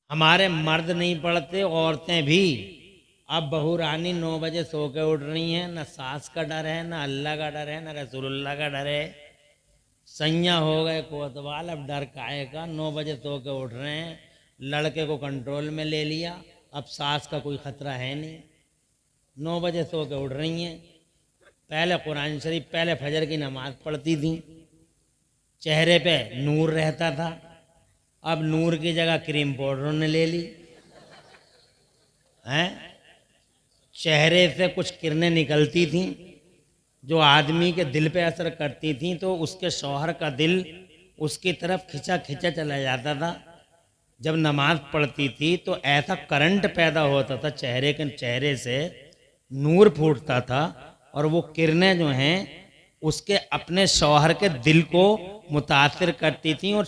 हमारे मर्द नहीं पढ़ते, औरतें भी। अब बहू रानी 9 बजे सो के उठ रही हैं, न सास का डर है, न अल्लाह का डर है, न रसूलुल्लाह का डर है। सैया हो गए कोतवाल, अब डर काहे का। 9 बजे सो के उठ रहे हैं, लड़के को कंट्रोल में ले लिया, अब सास का कोई खतरा है नहीं। 9 बजे सो के उठ रही हैं। पहले कुरान शरीफ, पहले फजर की नमाज पढ़ती थी, चेहरे पे नूर रहता था। अब नूर की जगह क्रीम पाउडर ने ले ली हैं। चेहरे से कुछ किरणें निकलती थीं जो आदमी के दिल पे असर करती थीं, तो उसके शौहर का दिल उसकी तरफ खिंचा खिंचा चला जाता था। जब नमाज पढ़ती थी तो ऐसा करंट पैदा होता था, चेहरे से नूर फूटता था, और वो किरणें जो हैं उसके अपने शौहर के दिल को मुतासिर करती थीं। और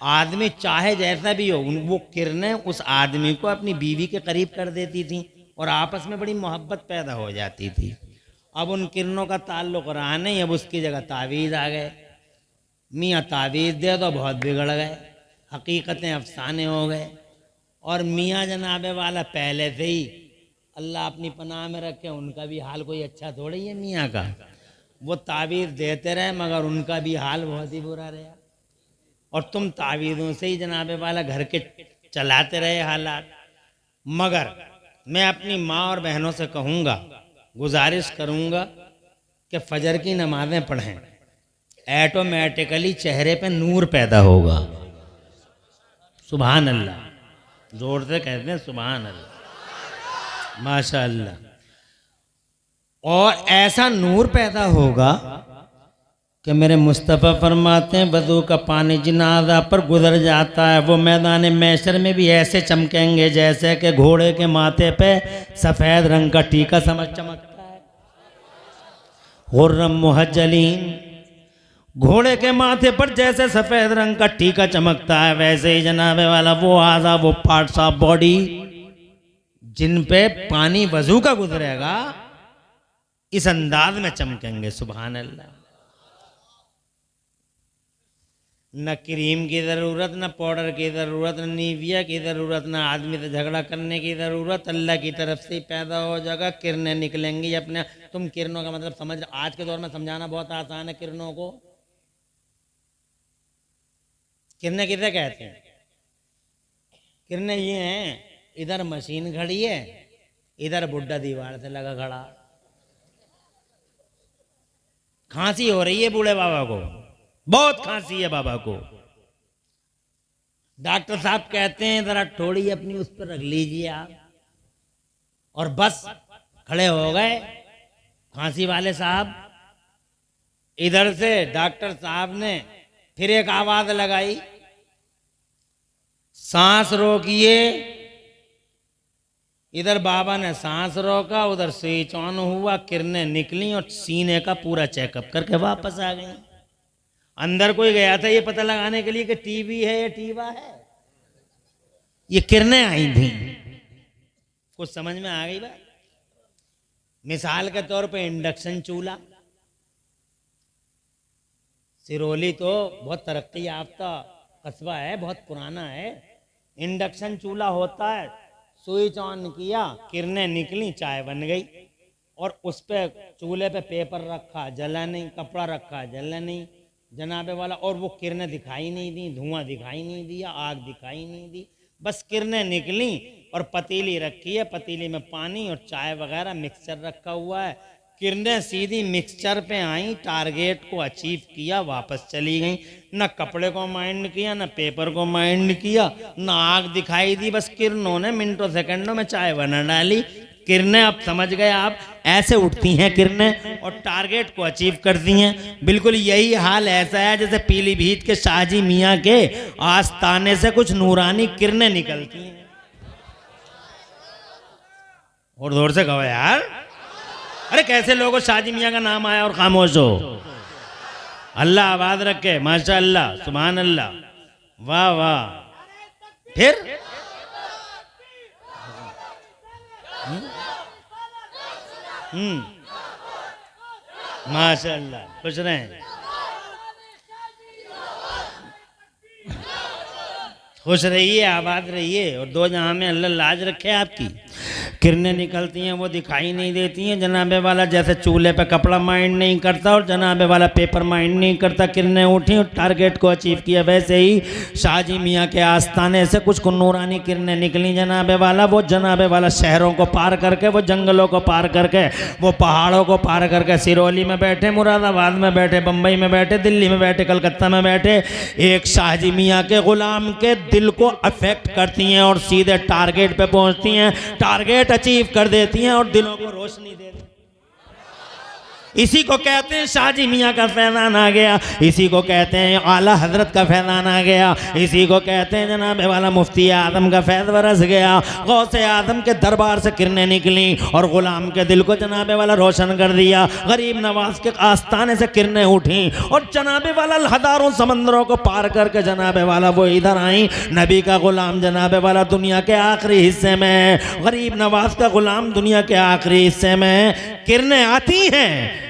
आदमी चाहे जैसा भी हो, वो किरणें उस आदमी को अपनी बीवी के करीब कर देती थीं और आपस में बड़ी मोहब्बत पैदा हो जाती थी। अब उन किरणों का ताल्लुक रहा नहीं, अब उसकी जगह तावीज़ आ गए। मियाँ तावीज़ दे दो, बहुत बिगड़ गए, हकीकतें अफसाने हो गए। और मियाँ जनाबे वाला पहले से ही अल्लाह अपनी पनाह में रखे, उनका भी हाल कोई अच्छा थोड़ी है मियाँ का। वो तावीज़ देते रहे मगर उनका भी हाल बहुत ही बुरा रहा। और तुम तावीज़ों से ही जनाबे वाला घर के चलाते रहे हालात। मगर मैं अपनी माँ और बहनों से कहूँगा, गुजारिश करूँगा कि फजर की नमाज़ें पढ़ें, ऐटोमेटिकली चेहरे पे नूर पैदा होगा। सुभान अल्लाह, जोर से कहते हैं सुभान अल्लाह, माशा अल्लाह। और ऐसा नूर पैदा होगा कि मेरे मुस्तफ़ा फरमाते हैं, वज़ू का पानी जनाजा पर गुजर जाता है, वो मैदान मैशर में भी ऐसे चमकेंगे जैसे कि घोड़े के माथे पे सफ़ेद रंग का टीका चमकता है। गुर्रम मुहज्जलीन, घोड़े के माथे पर जैसे सफ़ेद रंग का टीका चमकता है, वैसे ही जनाबे वाला वो आज़ा, वो पार्ट्स ऑफ बॉडी जिन पे पानी वज़ू का गुजरेगा, इस अंदाज में चमकेंगे। सुभान अल्लाह। न क्रीम की ज़रूरत, न पाउडर की ज़रूरत, न नीविया की ज़रूरत, न आदमी से झगड़ा करने की ज़रूरत, अल्लाह की तरफ से ही पैदा हो जाएगा। किरणें निकलेंगी अपने। तुम किरणों का मतलब समझ, आज के दौर में समझाना बहुत आसान है किरणों को। किरणें किसे कहते हैं? किरणें ये हैं, इधर मशीन खड़ी है, इधर बुड्ढा दीवार से लगा खड़ा, खांसी हो रही है बूढ़े बाबा को, बहुत खांसी है बाबा को। डॉक्टर साहब कहते हैं जरा थोड़ी अपनी उस पर रख लीजिए आप, और बस खड़े हो गए खांसी वाले साहब। इधर से डॉक्टर साहब ने फिर एक आवाज लगाई, सांस रोकिए। इधर बाबा ने सांस रोका, उधर स्विच ऑन हुआ, किरणें निकली और सीने का पूरा चेकअप करके वापस आ गई। अंदर कोई गया था ये पता लगाने के लिए कि टीवी है या टीवा है, ये किरणें आई थी। कुछ समझ में आ गई बात? मिसाल के तौर पे इंडक्शन चूल्हा, सिरोली तो बहुत तरक्की याफ्ता कस्बा है, बहुत पुराना है। इंडक्शन चूल्हा होता है, स्विच ऑन किया, किरणें निकली, चाय बन गई। और उस पे चूल्हे पे पेपर रखा, जला नहीं, कपड़ा रखा, जला नहीं जनाबे वाला। और वो किरणें दिखाई नहीं दी, धुआं दिखाई नहीं दिया, आग दिखाई नहीं दी, बस किरणें निकली। और पतीली रखी है, पतीली में पानी और चाय वगैरह मिक्सचर रखा हुआ है। किरणें सीधी मिक्सचर पे आई, टारगेट को अचीव किया, वापस चली गई। न कपड़े को माइंड किया, न पेपर को माइंड किया, न आग दिखाई दी, बस किरणों ने मिनटों सेकंडों में चाय बना डाली। किरणें, अब समझ गए आप, ऐसे उठती हैं किरणें और टारगेट को अचीव करती हैं। बिल्कुल यही हाल ऐसा है जैसे पीलीभीत के शाहजी मियाँ के आस्ताने से कुछ नूरानी किरणें निकलती हैं। और जोर से कहो यार, अरे कैसे लोगों शाहजी मियाँ का नाम आया और खामोश हो? अल्लाह आबाद रखे, माशा अल्लाह, सुभान अल्लाह, वाह वाह। फिर माशाअल्लाह, खुश रहें, खुश रहिए, आबाद रहिए और दो जहां में अल्लाह लाज रखे आपकी। किरणें निकलती हैं वो दिखाई नहीं देती हैं जनाबे वाला, जैसे चूल्हे पे कपड़ा माइंड नहीं करता और जनाबे वाला पेपर माइंड नहीं करता। किरणें उठी और टारगेट को अचीव किया, वैसे ही शाहजी मियाँ के आस्थाने से कुछ नूरानी किरणें निकली जनाबे वाला। वो जनाबे वाला शहरों को पार करके, वो जंगलों को पार करके, वो पहाड़ों को पार करके सिरौली में बैठे, मुरादाबाद में बैठे, बम्बई में बैठे, दिल्ली में बैठे, कलकत्ता में बैठे, एक शाहजी मियाँ के गुलाम के दिल को अफेक्ट करती हैं और सीधे टारगेट पे पहुंचती हैं, टारगेट अचीव कर देती हैं और दिलों को रोशनी दे देती हैं। इसी को कहते हैं शाहजी मियाँ का फैज़ान आ गया, इसी को कहते हैं आला हजरत का फैज़ान आ गया, इसी को कहते हैं जनाबे वाला मुफ्ती आदम का फैज़ बरस गया। गौसे आदम के दरबार से किरणें निकली और गुलाम के दिल को जनाबे वाला रोशन कर दिया। गरीब नवाज के आस्थाने से किरणें उठी और जनाबे वाला हजारों समंदरों को पार करके जनाबे वाला वो इधर आई। नबी का गुलाम जनाबे वाला दुनिया के आखिरी हिस्से में, गरीब नवाज का गुलाम दुनिया के आखिरी हिस्से में, किरणें आती हैं,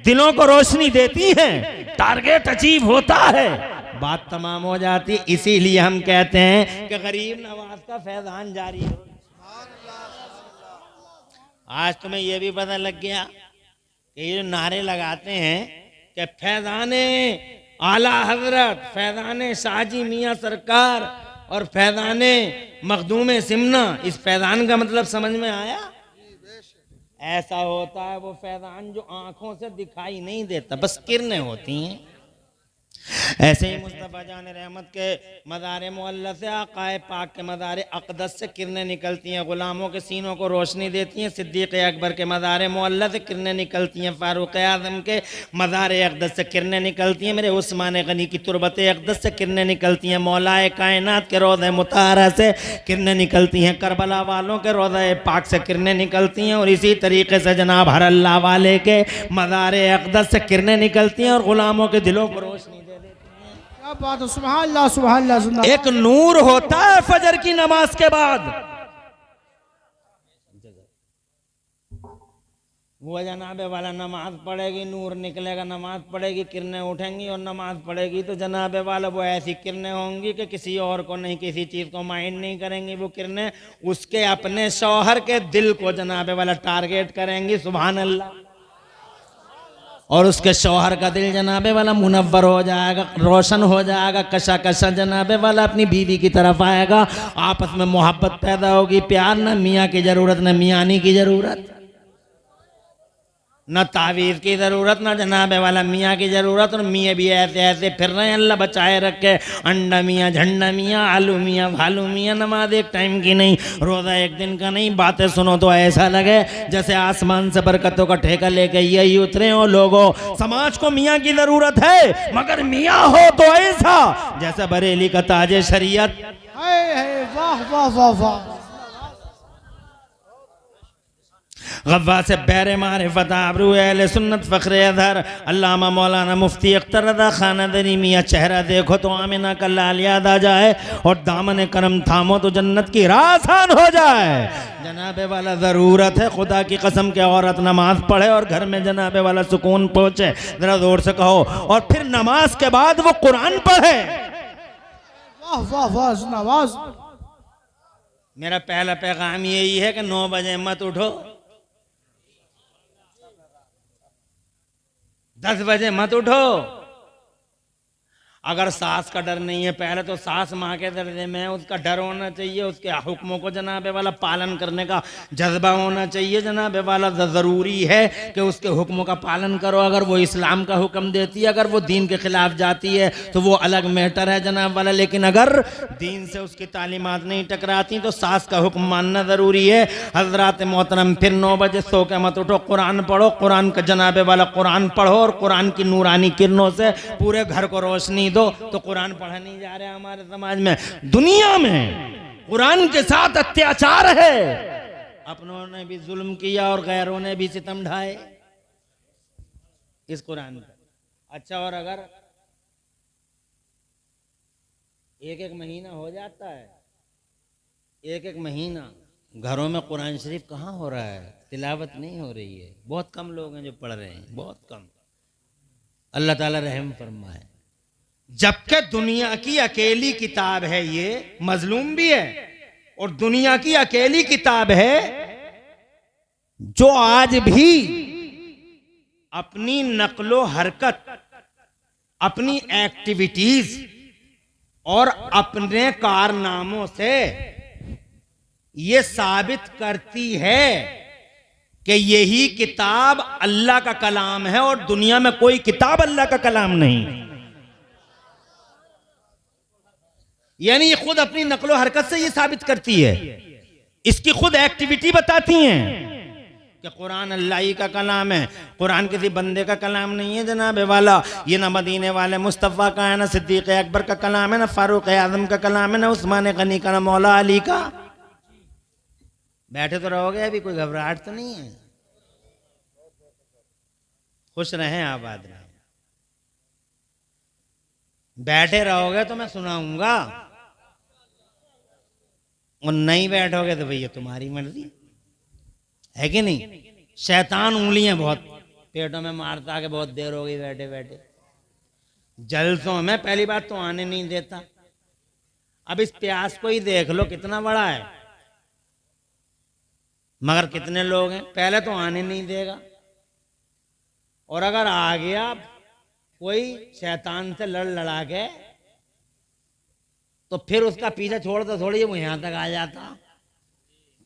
दिलों को रोशनी देती हैं, टारगेट अचीव होता है, बात तमाम हो जाती। इसीलिए हम कहते हैं कि गरीब नवाज का फैज़ान जारी हो। आज तुम्हें यह भी पता लग गया कि ये नारे लगाते हैं कि फैज़ाने आला हजरत, फैज़ाने शाहजी मियाँ सरकार और फैज़ाने मखदूम सिमना, इस फैज़ान का मतलब समझ में आया? ऐसा होता है वो फैज़ान जो आंखों से दिखाई नहीं देता, बस किरणें होती हैं। ऐसे ही मुस्तफ़ा जान रहमत के मज़ार मुअल्ला से, आक़ाए पाक के मज़ार अक़दस से किरणें निकलती हैं, ग़ुलामों के सीनों को रोशनी देती हैं। सिद्दीक़ अकबर के मज़ार मुअल्ला से किरणें निकलती हैं, फ़ारूक़ आज़म के मज़ार अक़दस से किरणें निकलती हैं, मेरे उस्मान गनी की तुरबत अक़दस से किरणें निकलती हैं, मौलाए कायनात के रोज़े मुताहरा से किरणें निकलती हैं, करबला वालों के रोज़े पाक से किरणें निकलती हैं, और इसी तरीके से जनाब हर अल्लाह वाले के मज़ार अक़दस से किरणें निकलती हैं और ग़ुलामों के दिलों को रोशनी। बात सुभान अल्लाह, सुभान अल्लाह। एक नूर होता है फजर की नमाज के बाद, वो जनाबे वाला नमाज पढ़ेगी, नूर निकलेगा, नमाज पढ़ेगी, किरणें उठेंगी और नमाज पढ़ेगी तो जनाबे वाला वो ऐसी किरणें होंगी कि किसी और को नहीं, किसी चीज़ को माइंड नहीं करेंगी। वो किरणें उसके अपने शौहर के दिल को जनाबे वाला टारगेट करेंगी, सुभान अल्लाह, और उसके शौहर का दिल जनाबे वाला मुनव्वर हो जाएगा, रोशन हो जाएगा, कशा कशा जनाबे वाला अपनी बीवी की तरफ आएगा, आपस में मोहब्बत पैदा होगी, प्यार, न मियाँ की ज़रूरत न मियानी की ज़रूरत, न तावीज़ की ज़रूरत, न जनाबे वाला मियाँ की ज़रूरत। और मियाँ भी ऐसे ऐसे फिर रहे हैं, अल्लाह बचाए रखे, अंडा मियाँ, झंडा मियाँ, आलू मियाँ, भालू मियाँ। नमाज एक टाइम की नहीं, रोज़ा एक दिन का नहीं, बातें सुनो तो ऐसा लगे जैसे आसमान से बरकतों का ठेका लेके यही उतरे हो। लोगों, समाज को मियाँ की ज़रूरत है, मगर मियाँ हो तो ऐसा जैसा बरेली का ताजे शरीयत। वाह वाह वाह वाह। गव्वा से बैर मारिफत आबरू अहले सुन्नत फ़ख्र अज़हर अल्लामा मौलाना मुफ्ती अख्तर रज़ा खानदरी मियाँ, चेहरा देखो तो आमिना का लाल याद आ जाए और दामन करम थामो तो जन्नत की राह आसान हो जाए। जनाबे वाला ज़रूरत है खुदा की कसम के औरत नमाज पढ़े और घर में जनाबे वाला सुकून पहुँचे, ज़रा जोर से कहो, और फिर नमाज के बाद वो कुरान पढ़े। वाह वाह वाह नवाज। मेरा पहला पैगाम यही है कि 9 बजे मत उठो, 10 बजे मत उठो। अगर सास का डर नहीं है, पहले तो सास माँ के दर्जे में है, उसका डर होना चाहिए, उसके हुक्मों को जनाबे वाला पालन करने का जज्बा होना चाहिए। जनाबे वाला ज़रूरी है कि उसके हुक्मों का पालन करो। अगर वो इस्लाम का हुक्म देती है, अगर वो दीन के ख़िलाफ़ जाती है तो वो अलग मैटर है जनाब वाला, लेकिन अगर दीन से उसकी तालीमात नहीं टकराती तो सास का हुक्म मानना ज़रूरी है। हज़रात मोहतरम, फिर 9 बजे सो के मत उठो, कुरान पढ़ो, कुरान का जनाबे वाला कुरान पढ़ो और कुरान की नूरानी किरणों से पूरे घर को रोशनी दो। तो कुरान पढ़ा नहीं जा रहा हमारे समाज में, दुनिया में कुरान के साथ अत्याचार है, अपनों ने भी जुल्म किया और गैरों ने भी सितम ढाए इस कुरान पर। अच्छा, और अगर एक महीना हो जाता है, एक महीना घरों में कुरान शरीफ कहाँ हो रहा है, तिलावत नहीं हो रही है, बहुत कम लोग हैं जो पढ़ रहे हैं, बहुत कम। अल्लाह ताला रहम फरमाए। जबकि दुनिया की अकेली किताब है, ये मजलूम भी है और दुनिया की अकेली किताब है जो आज भी अपनी नकलो हरकत, अपनी एक्टिविटीज और अपने कारनामों से ये साबित करती है कि यही किताब अल्लाह का कलाम है और दुनिया में कोई किताब अल्लाह का कलाम नहीं। यानी ये खुद अपनी नकलो हरकत से ये साबित करती है, इसकी खुद एक्टिविटी बताती हैं कि कुरान अल्लाह ही का कलाम है। कुरान किसी बंदे का कलाम नहीं है जनाब वाला, ये ना मदीने वाले मुस्तफ़ा का है, ना सिद्दीक़ अकबर का कलाम है, ना फारूक आज़म का कलाम है, ना उस्मान गनी का, ना मौला अली का। बैठे तो रहोगे, अभी कोई घबराहट तो नहीं है? खुश रहें, आबाद रहें। बैठे रहोगे तो मैं सुनाऊंगा और नहीं बैठोगे तो भैया तुम्हारी मर्जी है कि नहीं। शैतान उंगलियां बहुत पेटों में मारता कि बहुत देर हो गई बैठे बैठे। जलसों में पहली बात तो आने नहीं देता। अब इस प्यास को ही देख लो कितना बड़ा है, मगर कितने लोग हैं। पहले तो आने नहीं देगा और अगर आ गया कोई शैतान से लड़ा के तो फिर उसका पीछा छोड़ दो, थोड़ी वो यहां तक आ जाता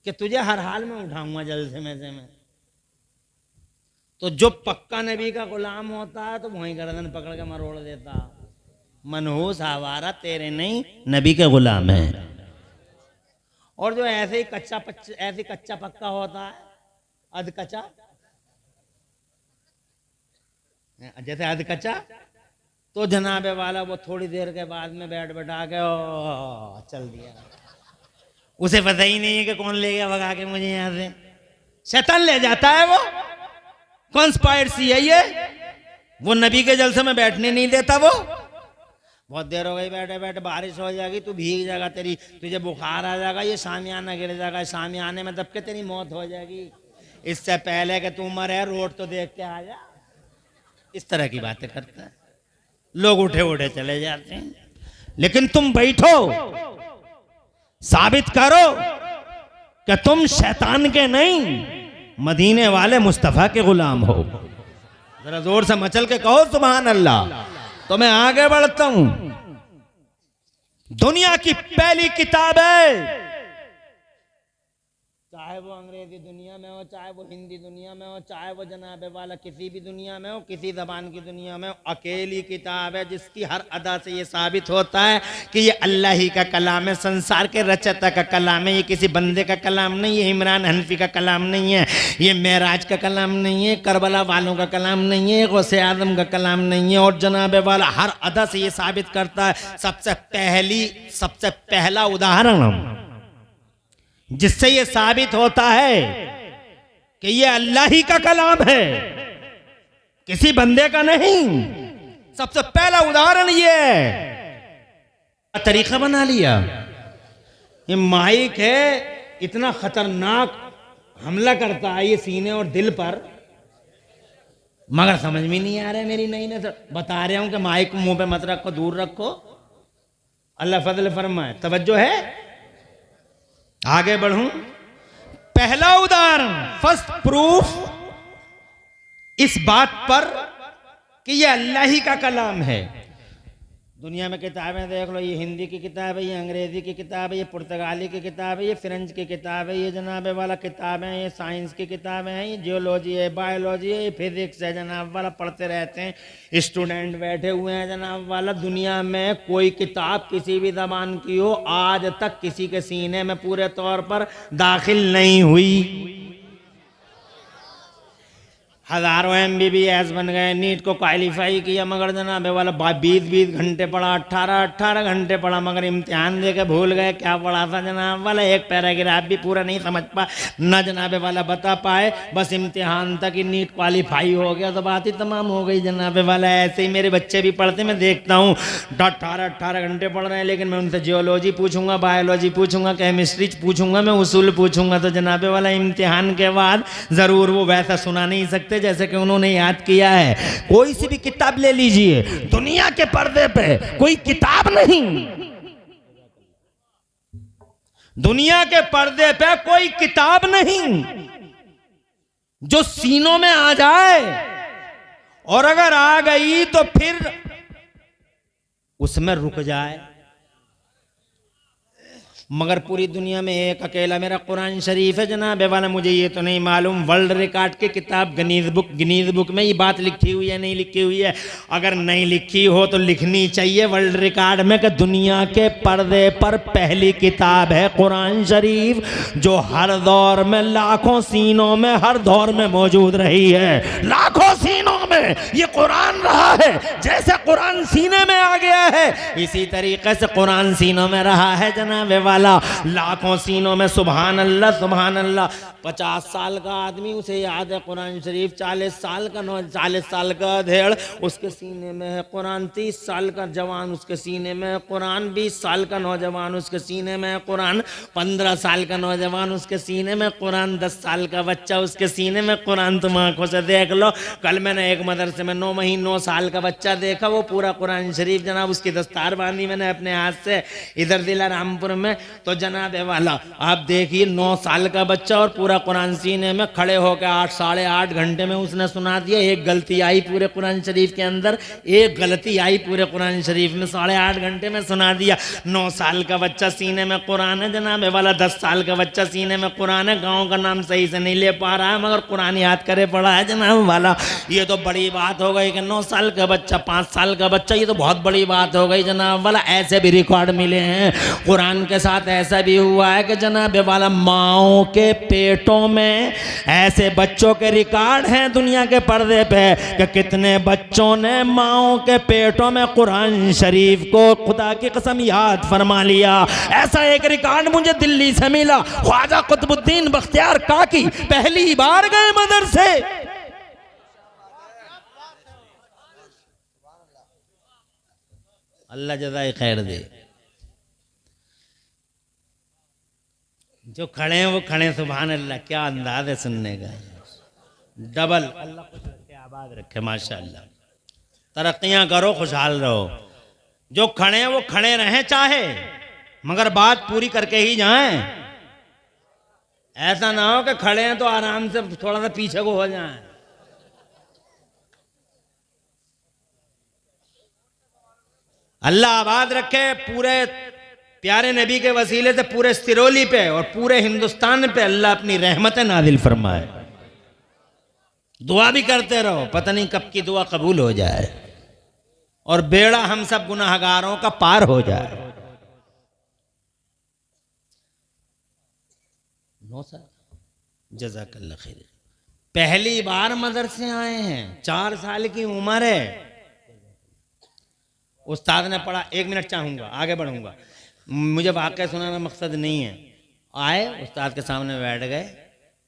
कि तुझे हर हाल में उठाऊंगा जलसे में से मैं। तो जो पक्का नबी का गुलाम होता है तो वहीं गर्दन पकड़ के मरोड़ देता। मनहूस आवारा तेरे नहीं, नबी के गुलाम है। और जो ऐसे ही कच्चा पक्का होता है, अध कच्चा, जैसे अध कच्चा, तो जनाबे वाला वो थोड़ी देर के बाद में बैठा के चल दिया। उसे पता ही नहीं है कि कौन ले गया भगा के मुझे यहां से। शैतान ले जाता है, वो कॉन्स्पायरेसी है ये। वो नबी के जलसे में बैठने नहीं देता। वो बहुत देर हो गई बैठे बैठे, बारिश हो जाएगी, तू भीग जाएगा, तुझे बुखार आ जाएगा, ये सामियाना गिर जाएगा, सामियाने में दब के तेरी मौत हो जाएगी। इससे पहले कि तू मरे रोड तो देख के आ जा। इस तरह की बातें करता है। लोग उठे उठे चले जाते हैं, लेकिन तुम बैठो, साबित करो कि तुम शैतान के नहीं, मदीने वाले मुस्तफा के गुलाम हो। जरा जोर से मचल के कहो सुभान अल्लाह। तो मैं आगे बढ़ता हूं। दुनिया की पहली किताब है, चाहे वो अंग्रेजी दुनिया में हो, चाहे वो हिंदी दुनिया में हो, चाहे वो जनाबे वाला किसी भी दुनिया में हो, किसी जबान की दुनिया में हो, अकेली किताब है जिसकी हर अदा से ये साबित होता है कि ये अल्लाह ही का कलाम है, संसार के रचयिता का कलाम है। ये किसी बंदे का कलाम नहीं है, इमरान हनफी का कलाम नहीं है, ये मेराज का कलाम नहीं है, करबला वालों का कलाम नहीं है, गौसे आजम का कलाम नहीं है। और जनाबे वाला हर अदा से ये साबित करता है। सबसे पहला उदाहरण जिससे ये साबित होता है कि ये अल्लाह ही का कलाम है, किसी बंदे का नहीं। सबसे पहला उदाहरण ये तरीका बना लिया। ये माइक है, इतना खतरनाक हमला करता है ये सीने और दिल पर, मगर समझ में नहीं आ रहा है मेरी नई नजर। बता रहा हूं कि माइक को मुंह पे मत रखो, दूर रखो। अल्लाह फजल फरमाए। तवज्जो है, आगे बढ़ूं। पहला उदाहरण, फर्स्ट प्रूफ इस बात पर कि यह अल्लाह ही का कलाम है। दुनिया में किताबें देख लो, ये हिंदी की किताब है, ये अंग्रेजी की किताब है, ये पुर्तगाली की किताब है, ये फ्रेंच की किताब है, ये जनाबे वाला किताबें हैं, ये साइंस की किताबें हैं, ये जियोलॉजी है, बायोलॉजी है, ये फिजिक्स है, जनाब वाला पढ़ते रहते हैं स्टूडेंट बैठे हुए हैं। जनाब वाला दुनिया में कोई किताब किसी भी ज़बान की हो, आज तक किसी के सीने में पूरे तौर पर दाखिल नहीं हुई। हजारों MBBS बन गए, नीट को क्वालिफाई किया, मगर जनाबे वाला 20 घंटे पढ़ा, 18 घंटे पढ़ा, मगर इम्तिहान दे के भूल गए क्या पढ़ा था जनाब वाला। एक पैराग्राफ भी पूरा नहीं समझ पाए, न जनाबे वाला बता पाए, बस इम्तिहान तक ही नीट क्वालिफाई हो गया तो बात ही तमाम हो गई जनाबे वाला। ऐसे ही मेरे बच्चे भी पढ़ते, मैं देखता हूँ 18 घंटे पढ़ रहे हैं, लेकिन मैं उनसे जियोलॉजी पूछूंगा, बायोलॉजी पूछूंगा, केमिस्ट्री पूछूंगा, मैं उसूल पूछूंगा, तो जनाबे वाला इम्तिहान के बाद ज़रूर वो वैसा सुना नहीं सकते करते जैसे कि उन्होंने याद किया है। कोई सी भी किताब ले लीजिए, दुनिया के पर्दे पे कोई किताब नहीं, दुनिया के पर्दे पे कोई किताब नहीं जो सीनों में आ जाए, और अगर आ गई तो फिर उसमें रुक जाए। मगर पूरी दुनिया में एक अकेला मेरा कुरान शरीफ है जनाब वाला। मुझे ये तो नहीं मालूम वर्ल्ड रिकॉर्ड की किताब गिनीज बुक में ये बात लिखी हुई है नहीं लिखी हुई है। अगर नहीं लिखी हो तो लिखनी चाहिए वर्ल्ड रिकॉर्ड में कि दुनिया के पर्दे पर पहली किताब है कुरान शरीफ, जो हर दौर में लाखों सीनों में हर दौर में मौजूद रही है। लाखों सीनों में ये कुरान रहा है। जैसे कुरान सीने में आ गया है, इसी तरीके से कुरान सीनों में रहा है जनाब वाला। लाखों सीनों में सुभान अल्लाह सुभान अल्लाह। 50 साल का आदमी उसे याद है कुरान शरीफ, 40 साल का अधेड़ उसके सीने में है कुरान, 30 साल का जवान उसके सीने में है कुरान, 20 साल का नौजवान उसके सीने में है कुरान, 15 साल का नौजवान उसके सीने में कुरान, 10 साल का बच्चा उसके सीने में कुरान। तुम आंखों से देख लो। कल मैंने एक मदरसे में 9 साल का बच्चा देखा, वो पूरा कुरान शरीफ जनाब उसकी दस्तार बांधी मैंने अपने हाथ से इधर दिला रामपुर में। तो जनाब वाला आप देखिए 9 साल का बच्चा और पूरा कुरान सीने में, खड़े होकर 8-8.5 घंटे में उसने सुना दिया। एक गलती आई पूरे कुरान शरीफ के अंदर, एक गलती आई पूरे कुरान शरीफ में, 8.5 घंटे में सुना दिया। 9 साल का बच्चा सीने में कुरान है जनाब वाला, 10 साल का बच्चा सीने में कुरान है। गाँव का नाम सही से नहीं ले पा रहा है मगर कुरान याद करे पड़ा है जनाब वाला। ये तो बड़ी बात हो गई कि 9 साल का बच्चा, 5 साल का बच्चा, ये तो बहुत बड़ी बात हो गई जनाब वाला। ऐसे भी रिकॉर्ड मिले हैं कुरान के साथ। ऐसा भी हुआ है कि जनाब वाला माओ के पेटों में ऐसे बच्चों के रिकॉर्ड हैं दुनिया के पर्दे पे कि कितने बच्चों ने माओ के पेटों में कुरान शरीफ को खुदा की कसम याद फरमा लिया। ऐसा एक रिकॉर्ड मुझे दिल्ली से मिला। ख्वाजा कुतुबुद्दीन बख्तियार काकी पहली बार गए मदरसे। अल्लाह जज़ाए खैर दे। जो खड़े हैं वो खड़े, सुभान अल्लाह। क्या अंदाज है सुनने का, डबल। अल्लाह खुश रखे आबाद रखे माशाअल्लाह। तरक्कियां करो, खुशहाल रहो। जो खड़े हैं वो खड़े रहें चाहे, मगर बात पूरी करके ही जाएं। ऐसा ना हो कि खड़े हैं तो आराम से थोड़ा सा पीछे को हो जाएं। अल्लाह आबाद रखे। पूरे प्यारे नबी के वसीले से पूरे सिरोली पे और पूरे हिंदुस्तान पे अल्लाह अपनी रहमतें नाजिल फरमाए। दुआ भी करते रहो, पता नहीं कब की दुआ कबूल हो जाए और बेड़ा हम सब गुनाहगारों का पार हो जाए। 9 साल, जज़ाकल्लाह खैर। पहली बार मदरसे आए हैं, 4 साल की उम्र है। उस्ताद ने पढ़ा, 1 मिनट चाहूंगा, आगे बढ़ूंगा। मुझे वाक़या सुनाना मकसद नहीं है। आए उस्ताद के सामने बैठ गए।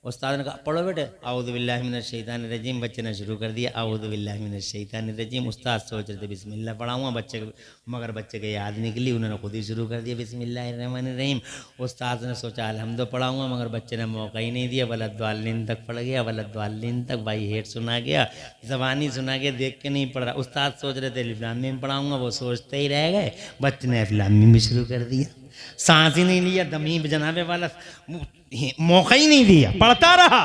उस्ताद ने कहा पढ़ो बेटे, आऊज़ु बिल्लाहि मिनश शैतानिर रजीम। बच्चे ने शुरू कर दिया आऊज़ु बिल्लाहि मिनश शैतानिर रजीम। उस्ताद सोच रहे थे बिस्मिल्लाह पढ़ाऊँगा बच्चे को, मगर बच्चे के याद निकली, उन्होंने खुद ही शुरू कर दिया बिस्मिल्लाहिर्रहमानिर्रहीम। उस्ताद ने सोचा अल्हम्दुलिल्लाह पढ़ाऊँगा, मगर बच्चे ने मौका ही नहीं दिया। वलद्दालिन तक पढ़ गया, वलद्दालिन तक बाई हेड सुना गया, ज़बानी सुना गया, देख के नहीं पढ़ रहा। उस्ताद सोच रहे थे अलिफ लाम मीम पढ़ाऊँगा, वो सोचते ही रह गए। बच्चे ने अलिफ लाम मीम भी शुरू कर दिया। सांस ही नहीं लिया, दमी जनाबे वाला मौका ही नहीं दिया, पढ़ता रहा।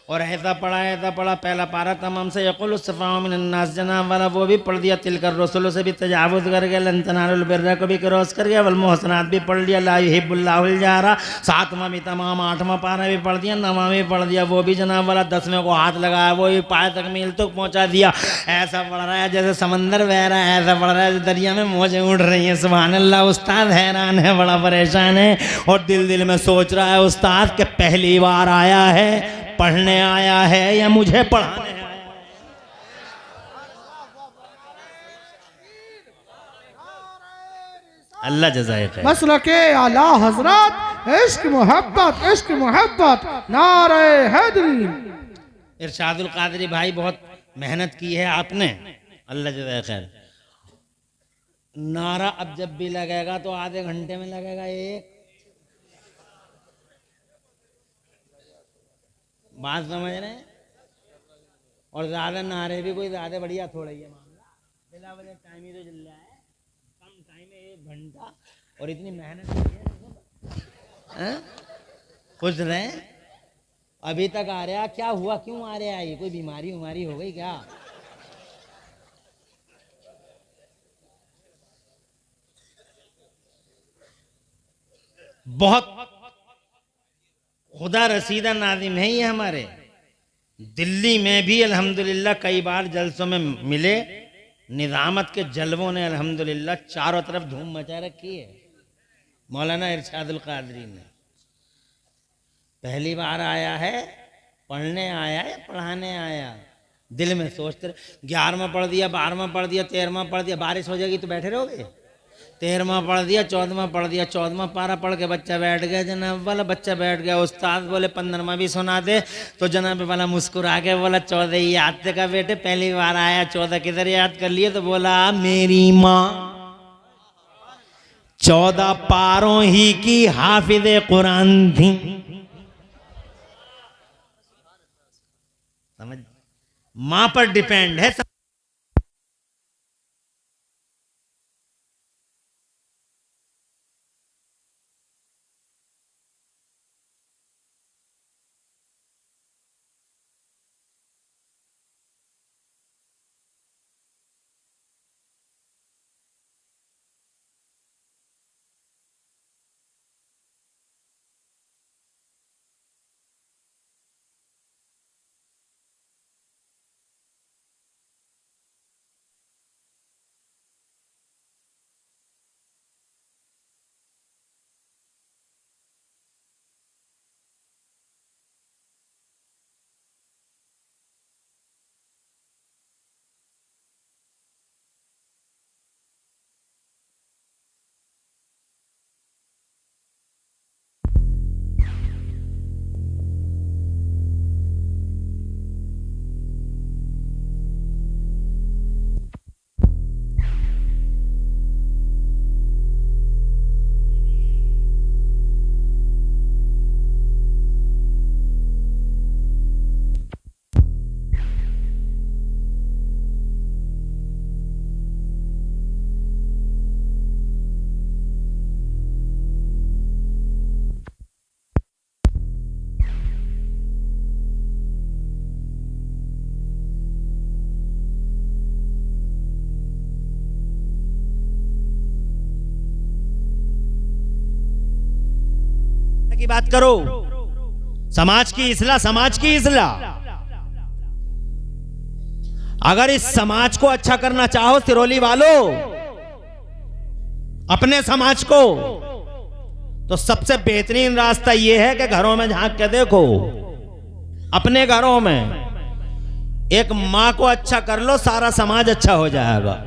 और ऐसा पढ़ा पहला पारा तमाम से यकुल सफ़ाउमिनन्नास जनाब वाला वो भी पढ़ दिया। तिलकर रसूलों से भी तजावुज़ कर गया, लन तनालुल बिर्रा को भी क्रॉस कर गया, वल मुहसनात भी पढ़ लिया, ला युहिब्बुल्लाहुल जारा। 7वां भी तमाम, 8वां पारा भी पढ़ दिया, 9वां भी पढ़ दिया, वो भी जनाब वाला 10वें को हाथ लगाया, वो भी पाए तक मील तक पहुँचा दिया। ऐसा पढ़ रहा है जैसे समंदर बह रहा है, ऐसा पढ़ रहा है दरिया में मौजें उड़ रही हैं। सुभान अल्लाह। उस्ताद हैरान है, बड़ा परेशान है और दिल में सोच रहा है उस्ताद के पहली बार आया है, पढ़ने आया है या मुझे पढ़ाने आया है। अल्लाह जज़ाए खैर। मसलके आला हजरत, इश्क मोहब्बत, नारे हैदरी। इरशादुल कादरी भाई बहुत मेहनत की है आपने, अल्लाह जज़ाए खैर। नारा अब जब भी लगेगा तो आधे घंटे में लगेगा। एक बात समझ रहे हैं? और ज़्यादा नारे भी कोई ज़्यादा बढ़िया थोड़ा ही है मामला। बिला वजह टाइम ही तो चल रहा है, कम टाइम में 1 घंटा और इतनी मेहनत की है। खुश रहे, अभी तक आ रहा, क्या हुआ, क्यों आ रहा है? ये कोई बीमारी हो गई क्या? बहुत खुदा रसीदा नाज़िम है ये हमारे। दिल्ली में भी अल्हम्दुलिल्लाह कई बार जलसों में मिले, निज़ामत के जलवों ने अल्हम्दुलिल्लाह चारों तरफ धूम मचा रखी है। मौलाना इरशादुल कादरी ने पहली बार आया है, पढ़ने आया है, पढ़ाने आया, दिल में सोचते 11वां पढ़ दिया, 12वां पढ़ दिया, 13वां पढ़ दिया, बारिश हो जाएगी तो बैठे रहोगे। 13वां पढ़ दिया, 14वां पढ़ दिया, 14वां पारा पढ़ के बच्चा बैठ गया, जनाब वाला बच्चा बैठ गया। उस्ताद बोले 15वां भी सुना दे, तो जनाब वाला मुस्कुरा के बोला 14 ही याद का बेटे, पहली बार आया 14 किधर याद कर लिए? तो बोला मेरी माँ 14 पारों ही की हाफिज़े कुरान थी। समझ, माँ पर डिपेंड है। की बात करो, समाज की इस्लाह, समाज की इस्लाह। अगर इस समाज को अच्छा करना चाहो सिरोली वालों, अपने समाज को, तो सबसे बेहतरीन रास्ता यह है कि घरों में झांक के देखो। अपने घरों में एक माँ को अच्छा कर लो, सारा समाज अच्छा हो जाएगा।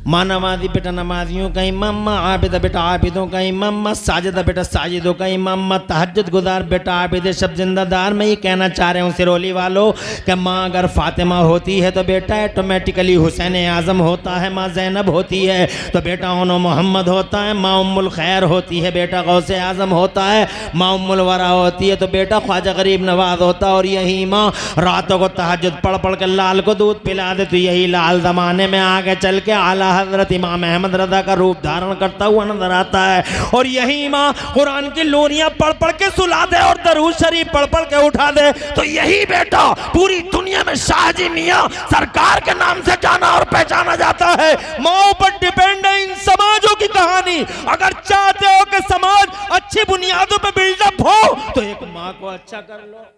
माँ नमाजी बेटा नमाजियों का इमाम, आबिदा बेटा आबिदों का इमाम, साजिदा बेटा साजिदों का इमाम, तहज्जुद गुजार बेटा आबिद शब जिंदादार। मैं ये कहना चाह रहा हूँ सिरोली वालों कि माँ अगर फातिमा होती है तो बेटा ऑटोमेटिकली हुसैन आज़म होता है, माँ जैनब होती है तो बेटा उन्नो मोहम्मद होता है, माँ उम्मुल खैर होती है बेटा गौसे आज़म होता है, माँ उम्मुल वरा होती है तो बेटा ख्वाजा गरीब नवाज होता है। और यही माँ रातों को तहज्जुद पढ़ पढ़ के लाल को दूध पिला दे तो यही लाल ज़माने में आगे चल के आला हजरत इमाम अहमद रज़ा का रूप धारण करता हुआ नजर आता है। और यही माँ कुरान की लोरियां पढ़ पढ़ के सुला दे और दरूद शरीफ पढ़ पढ़ के उठा दे तो यही बेटा पूरी दुनिया में शाहजी मियां सरकार के नाम से जाना और पहचाना जाता है। माँ पर डिपेंड है इन समाजों की कहानी। अगर चाहते हो कि समाज अच्छी बुनियादों पर बिल्डअप हो तो एक माँ को अच्छा कर लो।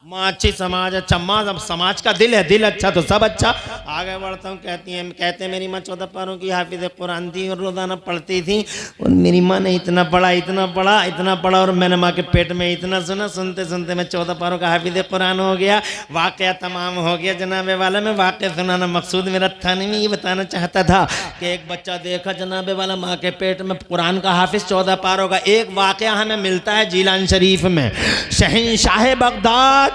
माँ अच्छी समाज अच्छा, माँ जब समाज का दिल है, दिल अच्छा तो सब अच्छा। आगे बढ़ता हूँ, कहते हैं मेरी माँ 14 पारों की हाफिज़ कुरान थी और रोज़ाना पढ़ती थी। और मेरी माँ ने इतना पढ़ा और मैंने माँ के पेट में इतना सुना, सुनते सुनते मैं 14 पारों का हाफिज़ कुरान हो गया। वाक़या तमाम हो गया जनाबे वाला। मैं वाक़या सुनाना मकसूद मेरा था नहीं, मैं ये बताना चाहता था कि एक बच्चा देखा जनाबे वाला माँ के पेट में कुरान का हाफिज़ 14 पारों का। एक वाक़या हमें मिलता है जीलान शरीफ में। शहंशाह बगदाद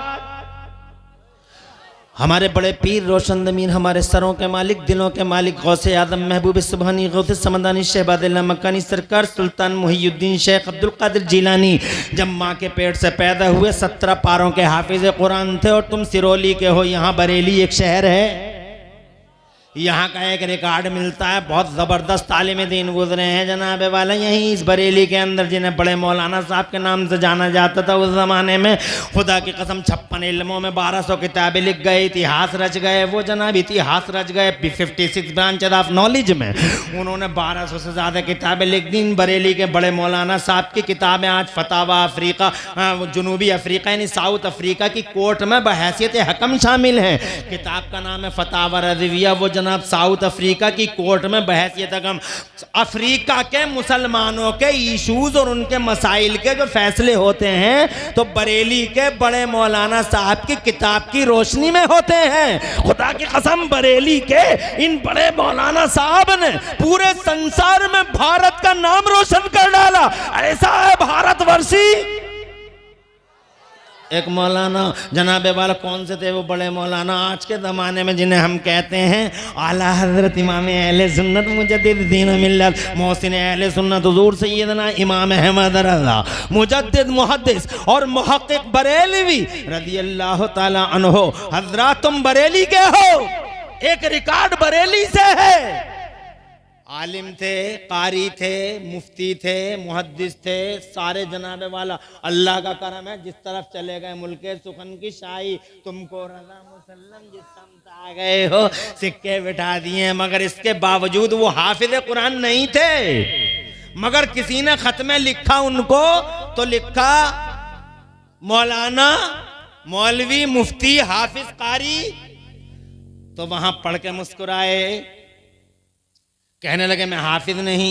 हमारे बड़े पीर रोशन ज़मीर, हमारे सरों के मालिक, दिलों के मालिक, गौसे आदम, महबूब सुबहानी, गौसे समदानी, शहबादिल्ला मक्कानी सरकार, सुल्तान मुहीउद्दीन शेख अब्दुल कादिर जीलानी जब माँ के पेट से पैदा हुए 17 पारों के हाफिज कुरान थे। और तुम सिरोली के हो, यहाँ बरेली एक शहर है, यहाँ का एक रिकॉर्ड मिलता है, बहुत ज़बरदस्त तालिम दीन गुजरे हैं जनाब वाला यहीं इस बरेली के अंदर, जिन्हें बड़े मौलाना साहब के नाम से जाना जाता था उस ज़माने में। खुदा की कसम 56 इल्मों में 1200 किताबें लिख गए, इतिहास रच गए वो जनाब, इतिहास रच गए 56 ब्रांचेज ऑफ नॉलेज में। उन्होंने 1200 से ज़्यादा किताबें लिख दी। बरेली के बड़े मौलाना साहब की किताबें आज फतावा अफ्रीका, जनूबी अफ्रीका यानी साउथ अफ्रीका की कोर्ट में बहैसियत हकम शामिल हैं। किताब का नाम है फतावा रज़विया। वो जनाब साउथ अफ्रीका की कोर्ट में बहैसियत हकम अफ्रीका के मुसलमानों के इशूज और उनके मसाइल के जो फैसले होते हैं तो बरेली के बड़े मौलाना साहब की किताब की रोशनी में होते हैं। खुदा की कसम बरेली के इन बड़े मौलाना साहब ने पूरे संसार में भारत का नाम रोशन कर डाला। ऐसा है भारतवर्षी। एक मौलाना जनाबे वाला कौन से थे वो बड़े मौलाना आज के ज़माने में जिन्हें हम कहते हैं आला हज़रत इमाम अहले सुन्नत मुजद्दिद दीन मिल्लत मोहसिन अहले सुन्नत हुज़ूर सैयदना इमाम अहमद रज़ा मुजद्दिद मुहद्दिस और मुहक्किक बरेलवी रज़ियल्लाहु ताला अन्हु। हज़रात तुम बरेली के हो, एक रिकॉर्ड बरेली से है। आलिम थे, कारी थे, मुफ्ती थे, मुहद्दिस थे, सारे जनाबे वाला। अल्लाह का करम है जिस तरफ चले गए मुल्के सुखन की शाही, तुमको रज़ा मुसल्लम जिस समत आ गए हो सिक्के बिठा दिए। मगर इसके बावजूद वो हाफिज कुरान नहीं थे। मगर किसी ने खत में लिखा उनको, तो लिखा मौलाना, मौलवी, मुफ्ती, हाफिज, कारी। तो वहां पढ़ के मुस्कुराए, कहने लगे मैं हाफिज नहीं,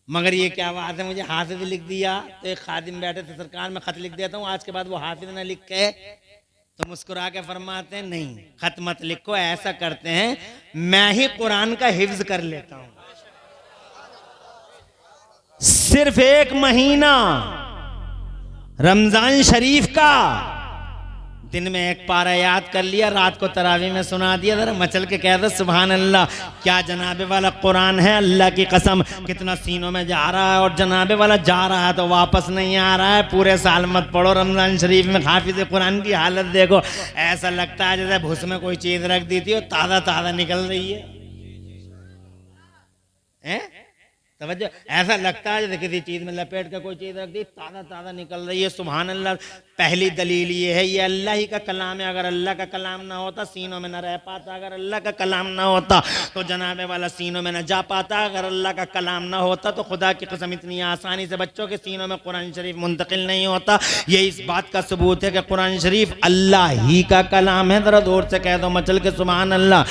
मगर ये क्या बात है मुझे हाफिज लिख दिया। तो एक खादिम बैठे थे, सरकार मैं खत लिख देता हूँ आज के बाद वो हाफिज ना लिख के। तो मुस्कुरा के फरमाते हैं नहीं खत मत लिखो, ऐसा करते हैं मैं ही कुरान का हिफ्ज कर लेता हूँ। सिर्फ 1 महीना रमजान शरीफ का, दिन में 1 पारा याद कर लिया, रात को तरावी में सुना दिया। जरा मचल के कह दो सुभान अल्लाह। क्या जनाबे वाला कुरान है, अल्लाह की कसम कितना सीनों में जा रहा है। और जनाबे वाला जा रहा है तो वापस नहीं आ रहा है। पूरे साल मत पढ़ो, रमजान शरीफ में हाफिज कुरान की हालत देखो, ऐसा लगता है जैसे भूस में कोई चीज रख दी थी और ताज़ा ताज़ा निकल रही है। तवज्जो, ऐसा लगता है जैसे किसी चीज में लपेट के कोई चीज रख दी, ताज़ा ताज़ा निकल रही है। सुभान अल्लाह। पहली दलील ये है, ये अल्लाह ही का कलाम है। अगर अल्लाह का कलाम ना होता सीनों में न रह पाता। अगर अल्लाह का कलाम ना होता तो जनाबे वाला सीनों में न जा पाता। अगर अल्लाह का कलाम ना होता तो खुदा की कसम इतनी आसानी से बच्चों के सीनों में कुरान शरीफ मुंतकिल नहीं होता। ये इस बात का सबूत है कि कुरान शरीफ अल्लाह ही का कलाम है। जरा जोर से कह दो मचल के सुभान अल्लाह।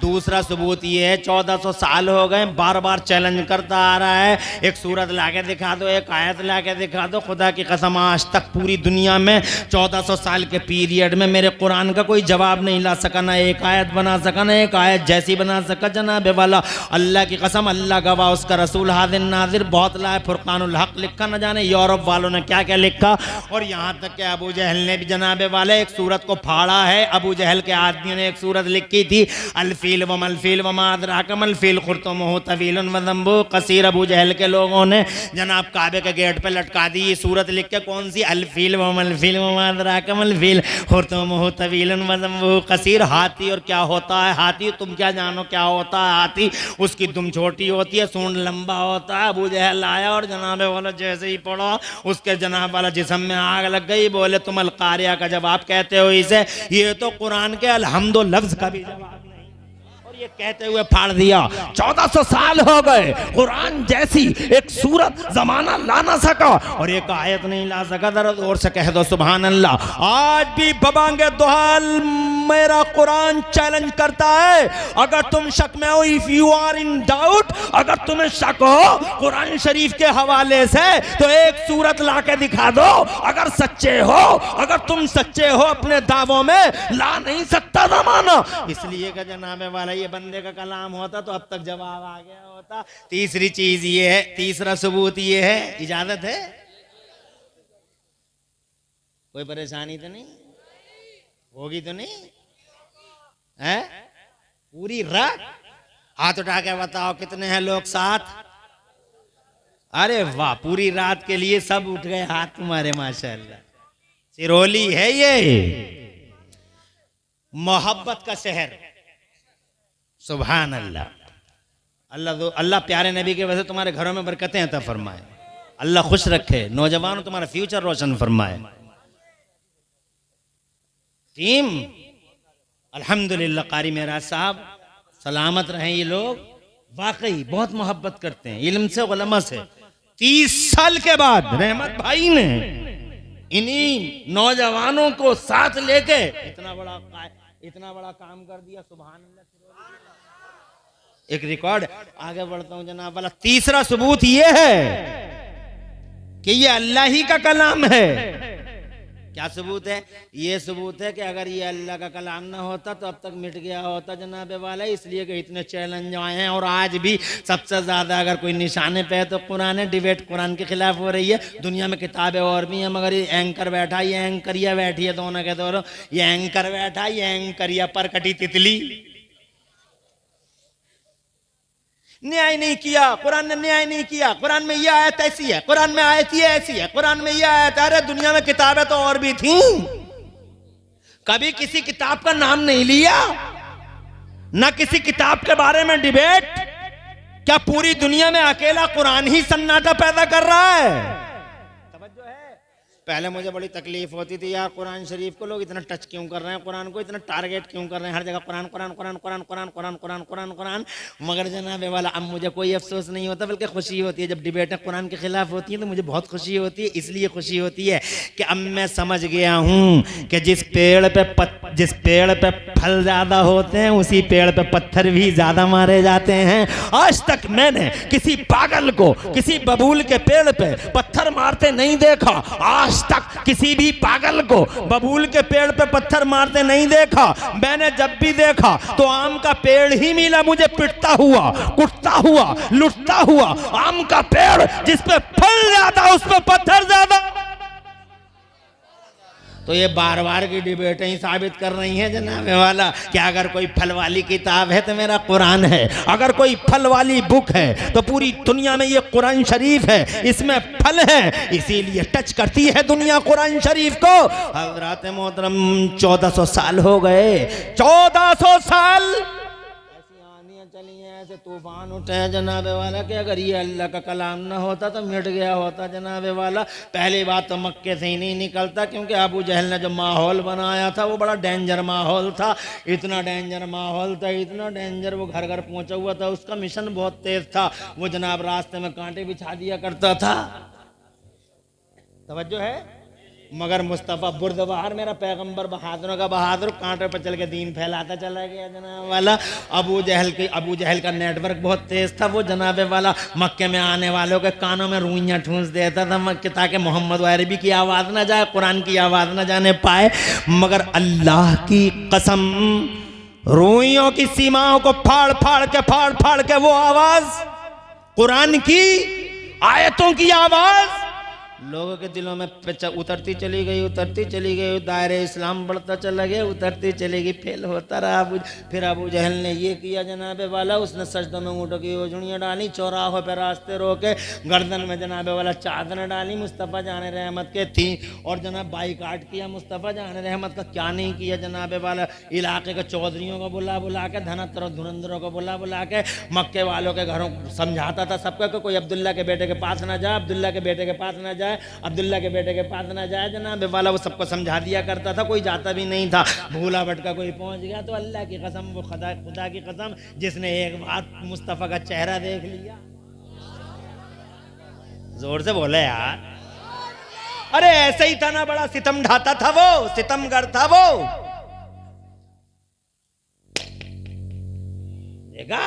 दूसरा सबूत ये है, 1400 साल हो गए बार बार चैलेंज करता आ रहा है, एक सूरत लाके दिखा दो, एक आयत लाके दिखा दो। खुदा की कसम आज तक पूरी दुनिया में 1400 साल के पीरियड में मेरे कुरान का कोई जवाब नहीं ला सका, ना एक आयत बना सका, ना एक आयत जैसी बना सका। जनाबे वाला अल्लाह की कसम, अल्लाह गवाह, उसका रसूल हाजिर नाजिर, बहुत लाए फुरकानुल हक लिखा, न जाने यूरोप वालों ने क्या क्या लिखा। और यहाँ तक कि अबू जहल ने भी जनाबे वाले एक सूरत को फाड़ा है। अबू जहल के आदमियों ने एक सूरत लिखी थी, अलफील व मलफील व मादराकमल फील खुर्तुमुहु तवीलन व ज़ंबुहु कसीर। अबू जहल के लोगों ने जनाब काबे के गेट पे लटका दी ये सूरत लिख के, कौन सी, अलफील व मलफील व मादराकमल फील खुर्तुमुहु तवीलन व ज़ंबुहु कसीर। हाथी और क्या होता है हाथी, तुम क्या जानो क्या होता है हाथी, उसकी दुम छोटी होती है, सूंड लंबा होता है। अबू जहल आया और जनाबे वाला जैसे ही पढ़ा उसके जनाब वाला जिस्म में आग लग गई। बोले तुम अल कारिया का जवाब कहते हो इसे, ये तो कुरान के अलहम्दो लफ्ज का भी जवाब नहीं। और ये कहते हुए फाड़ दिया। 1400 साल हो गए, कुरान जैसी एक सूरत जमाना ला ना सका और एक आयत नहीं ला सका। जरा जोर से कह दो सुभान अल्लाह। आज भी बबांगे दुहाल मेरा कुरान चैलेंज करता है। अगर तुम शक में हो, if you are in doubt, अगर तुम्हें शक हो कुरान शरीफ के हवाले से तो एक सूरत ला के दिखा दो। अगर सच्चे हो, अगर तुम सच्चे हो अपने दावों में, ला नहीं सकता जमाना। इसलिए का जनाबे वाला ये बंदे का कलाम होता तो अब तक जवाब आ गया होता। तीसरी चीज ये है, तीसरा सबूत ये है, इजाजत है, कोई परेशानी तो नहीं होगी तो नहीं? है? पूरी रात? हाथ उठा के बताओ कितने हैं लोग साथ? अरे वाह, पूरी रात के लिए सब उठ गए हाथ तुम्हारे, माशाल्लाह। सिरोली है ये, मोहब्बत का शहर। सुभान अल्लाह। अल्लाह प्यारे नबी के वजह से तुम्हारे घरों में बरकतें अता फरमाए, अल्लाह खुश रखे, नौजवानों तुम्हारा फ्यूचर रोशन फरमाए। टीम अल्हम्दुलिल्लाह, कारी मेराज साहब सलामत रहे। ये लोग वाकई बहुत मोहब्बत करते हैं इल्म से, उलमा से। 30 साल के बाद रहमत भाई ने इन्हीं नौजवानों को साथ लेके इतना बड़ा काम कर दिया। सुभान अल्लाह। एक रिकॉर्ड आगे बढ़ता हूं जनाब वाला। तीसरा सबूत ये है कि ये अल्लाह ही का कलाम है। क्या सबूत है? ये सबूत है कि अगर ये अल्लाह का कलाम ना होता तो अब तक मिट गया होता जनाब वाला। इसलिए कि इतने चैलेंज आए हैं और आज भी सबसे ज्यादा अगर कोई निशाने पे है तो कुरान है। डिबेट कुरान के खिलाफ हो रही है। दुनिया में किताबें और भी हैं, मगर ये एंकर बैठा, ये एंकरिया बैठी है, दोनों के दोनों। ये एंकर बैठा, ये एंकरिया पर कटी तितली। न्याय नहीं किया, कुरान ने न्याय नहीं किया। कुरान में ये आयत ऐसी है, कुरान में आयत ये ऐसी है, कुरान में ये आयत। अरे दुनिया में किताबें तो और भी थी, कभी किसी किताब का नाम नहीं लिया, ना किसी किताब के बारे में डिबेट। क्या पूरी दुनिया में अकेला कुरान ही सन्नाटा पैदा कर रहा है? तवज्जो है। पहले मुझे बड़ी तकलीफ होती थी, यार कुरान शरीफ को लोग इतना टच क्यों कर रहे हैं, कुरान को इतना टारगेट क्यों कर रहे हैं, हर जगह कुरान कुरान कुरान कुरान कुरान कुरान कुरान कुरान कुरान। मगर जनाब वाला अब मुझे कोई अफसोस नहीं होता, बल्कि खुशी होती है। जब डिबेटें कुरान के खिलाफ होती हैं तो मुझे बहुत खुशी होती है। इसलिए खुशी होती है कि अब मैं समझ गया हूं कि जिस पेड़ पे फल ज्यादा होते हैं उसी पेड़ पे पत्थर भी ज्यादा मारे जाते हैं। आज तक मैंने किसी पागल को किसी बबूल के पेड़ पे पत्थर मारते नहीं देखा। आज तक किसी भी पागल को बबूल के पेड़ पे पत्थर मारते नहीं देखा। मैंने जब भी देखा तो आम का पेड़ ही मिला मुझे, पिटता हुआ, कुटता हुआ, लुटता हुआ। आम का पेड़ जिस पे फल ज्यादा उस पे पत्थर ज्यादा। तो ये बार बार की डिबेटें ही साबित कर रही हैं जनाब वाला कि अगर कोई फल वाली किताब है तो मेरा कुरान है, अगर कोई फल वाली बुक है तो पूरी दुनिया में ये कुरान शरीफ है, इसमें फल है, इसीलिए टच करती है दुनिया कुरान शरीफ को। हज़रात मोहतरम 1400 साल हो गए, 1400 साल चली हैं, ऐसे तूफान उठे हैं जनाबे वाला कि अगर ये अल्लाह का कलाम ना होता तो मिट गया होता जनाबे वाला। पहली बात तो मक्के से ही नहीं निकलता, क्योंकि अबू जहल ने जो माहौल बनाया था वो बड़ा डेंजर माहौल था। इतना डेंजर माहौल था, इतना डेंजर, वो घर घर पहुंचा हुआ था। उसका मिशन बहुत तेज था। वो जनाब रास्ते में कांटे बिछा दिया करता था। तवज्जो है। मगर मुस्तफ़ा बुर्दबार, मेरा पैगंबर बहादुरों का बहादुर, कांटे पर चल के दीन फैलाता चला गया जनाब वाला। अबू जहल का नेटवर्क बहुत तेज था। वो जनाब वाला मक्के में आने वालों के कानों में रुइयाँ ठूंस देता था मक्के, ताकि मोहम्मद अरबी की आवाज़ ना जाए, कुरान की आवाज़ ना जाने पाए। मगर अल्लाह की कसम, रुइयों की सीमाओं को फाड़ फाड़ के वो आवाज़, कुरान की आयतों की आवाज़ लोगों के दिलों में उतरती चली गई। दायरे इस्लाम बढ़ता चला गया, उतरती चली गई, फेल होता रहा। फिर अबू जहल ने ये किया जनाबे वाला, उसने सजदों में ऊँटों की ओजड़ियाँ डाली, चौराहों पे रास्ते रोके, गर्दन में जनाबे वाला चादर डाली, मुस्तफ़ा जाने रहमत के थी। और जनाब बाईकाट किया मुस्तफ़ा जाने रहमत का। क्या नहीं किया जनाबे वाला, इलाके के चौधरियों को बुला के, धुरंधरों को बुला के, मक्के वालों के घरों समझाता था सबका कि कोई अब्दुल्ला के बेटे के पास ना जाए, अब्दुल्ला के बेटे के पास ना जाए, अब्दुल्ला के बेटे के पास ना जाए जनाब वाला। वो सबको समझा दिया करता था, कोई जाता भी नहीं था। भूला भटका कोई पहुंच गया तो अल्लाह की कसम, वो खुदा की कसम, जिसने एक बार मुस्तफ़ा का चेहरा देख लिया, जोर से बोले यार। अरे ऐसे ही था ना, बड़ा सितम ढाता था वो, सितमगर था वो। देखा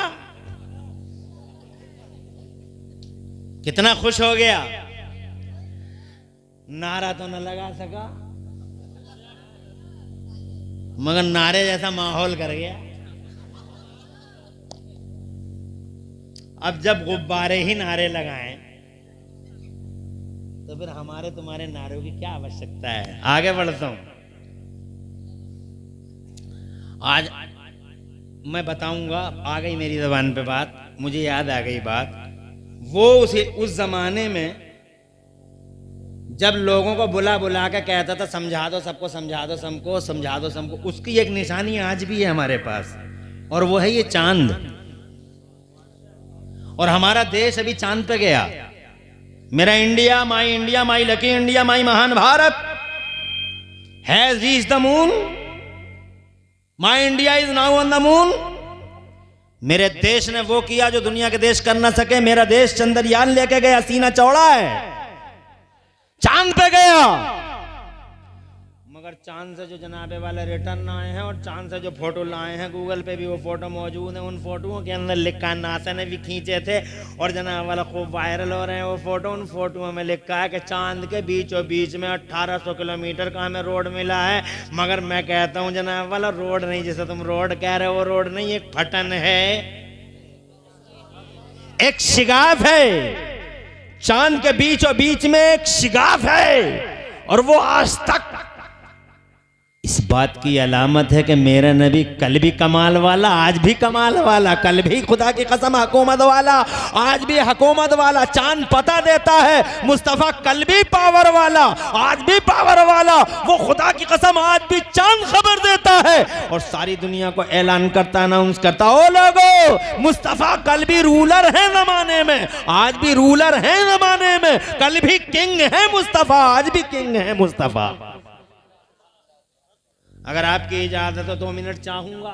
कितना खुश हो गया। नारा तो न लगा सका, मगर नारे जैसा माहौल कर गया। अब जब गुब्बारे ही नारे लगाएं तो फिर हमारे तुम्हारे नारों की क्या आवश्यकता है। आगे बढ़ता हूं। मैं बताऊंगा, आ गई मेरी ज़बान पे बात, मुझे याद आ गई बात। वो उस जमाने में जब लोगों को बुला बुला के कहता था समझा दो सबको, समझा दो सबको, समझा दो सबको, उसकी एक निशानी आज भी है हमारे पास, और वो है ये चांद। और हमारा देश अभी चांद पे गया। मेरा इंडिया, माई लकी इंडिया, माई महान Bharat has reached the moon, my India is now on the moon. मेरे देश ने वो किया जो दुनिया के देश कर ना सके। मेरा देश चंद्रयान लेके गया, सीना चौड़ा है, चांद पे गया। मगर चांद से जो जनाबे वाले रिटर्न आए हैं और चांद से जो फोटो लाए हैं, गूगल पे भी वो फोटो मौजूद है। उन फोटोओं के अंदर लिखा है, नासा ने भी खींचे थे और जनाब वाला खूब वायरल हो रहे हैं वो फोटो। उन फोटोओं में लिखा है कि चांद के बीचों बीच में 1800 किलोमीटर का हमें रोड मिला है। मगर मैं कहता हूं जनाब वाला, रोड नहीं, जैसे तुम रोड कह रहे हो वो रोड नहीं, एक फटन है, एक शिगाफ है। चांद के बीचों बीच में एक शिगाफ है, और वो आज तक इस बात की अलामत है कि मेरा नबी कल भी कमाल वाला, आज भी कमाल वाला, कल भी खुदा की कसम हुकूमत वाला, आज भी हुकूमत वाला। चांद पता देता है मुस्तफ़ा कल भी पावर वाला, आज भी पावर वाला। वो खुदा की कसम आज भी चांद खबर देता है और सारी दुनिया को ऐलान करता, अनाउंस करता, ओ लोगो मुस्तफ़ा कल भी रूलर है जमाने में, आज भी रूलर है जमाने में, कल भी किंग है मुस्तफ़ा, आज भी किंग है मुस्तफ़ा। अगर आपकी इजाजत हो 2 मिनट चाहूंगा।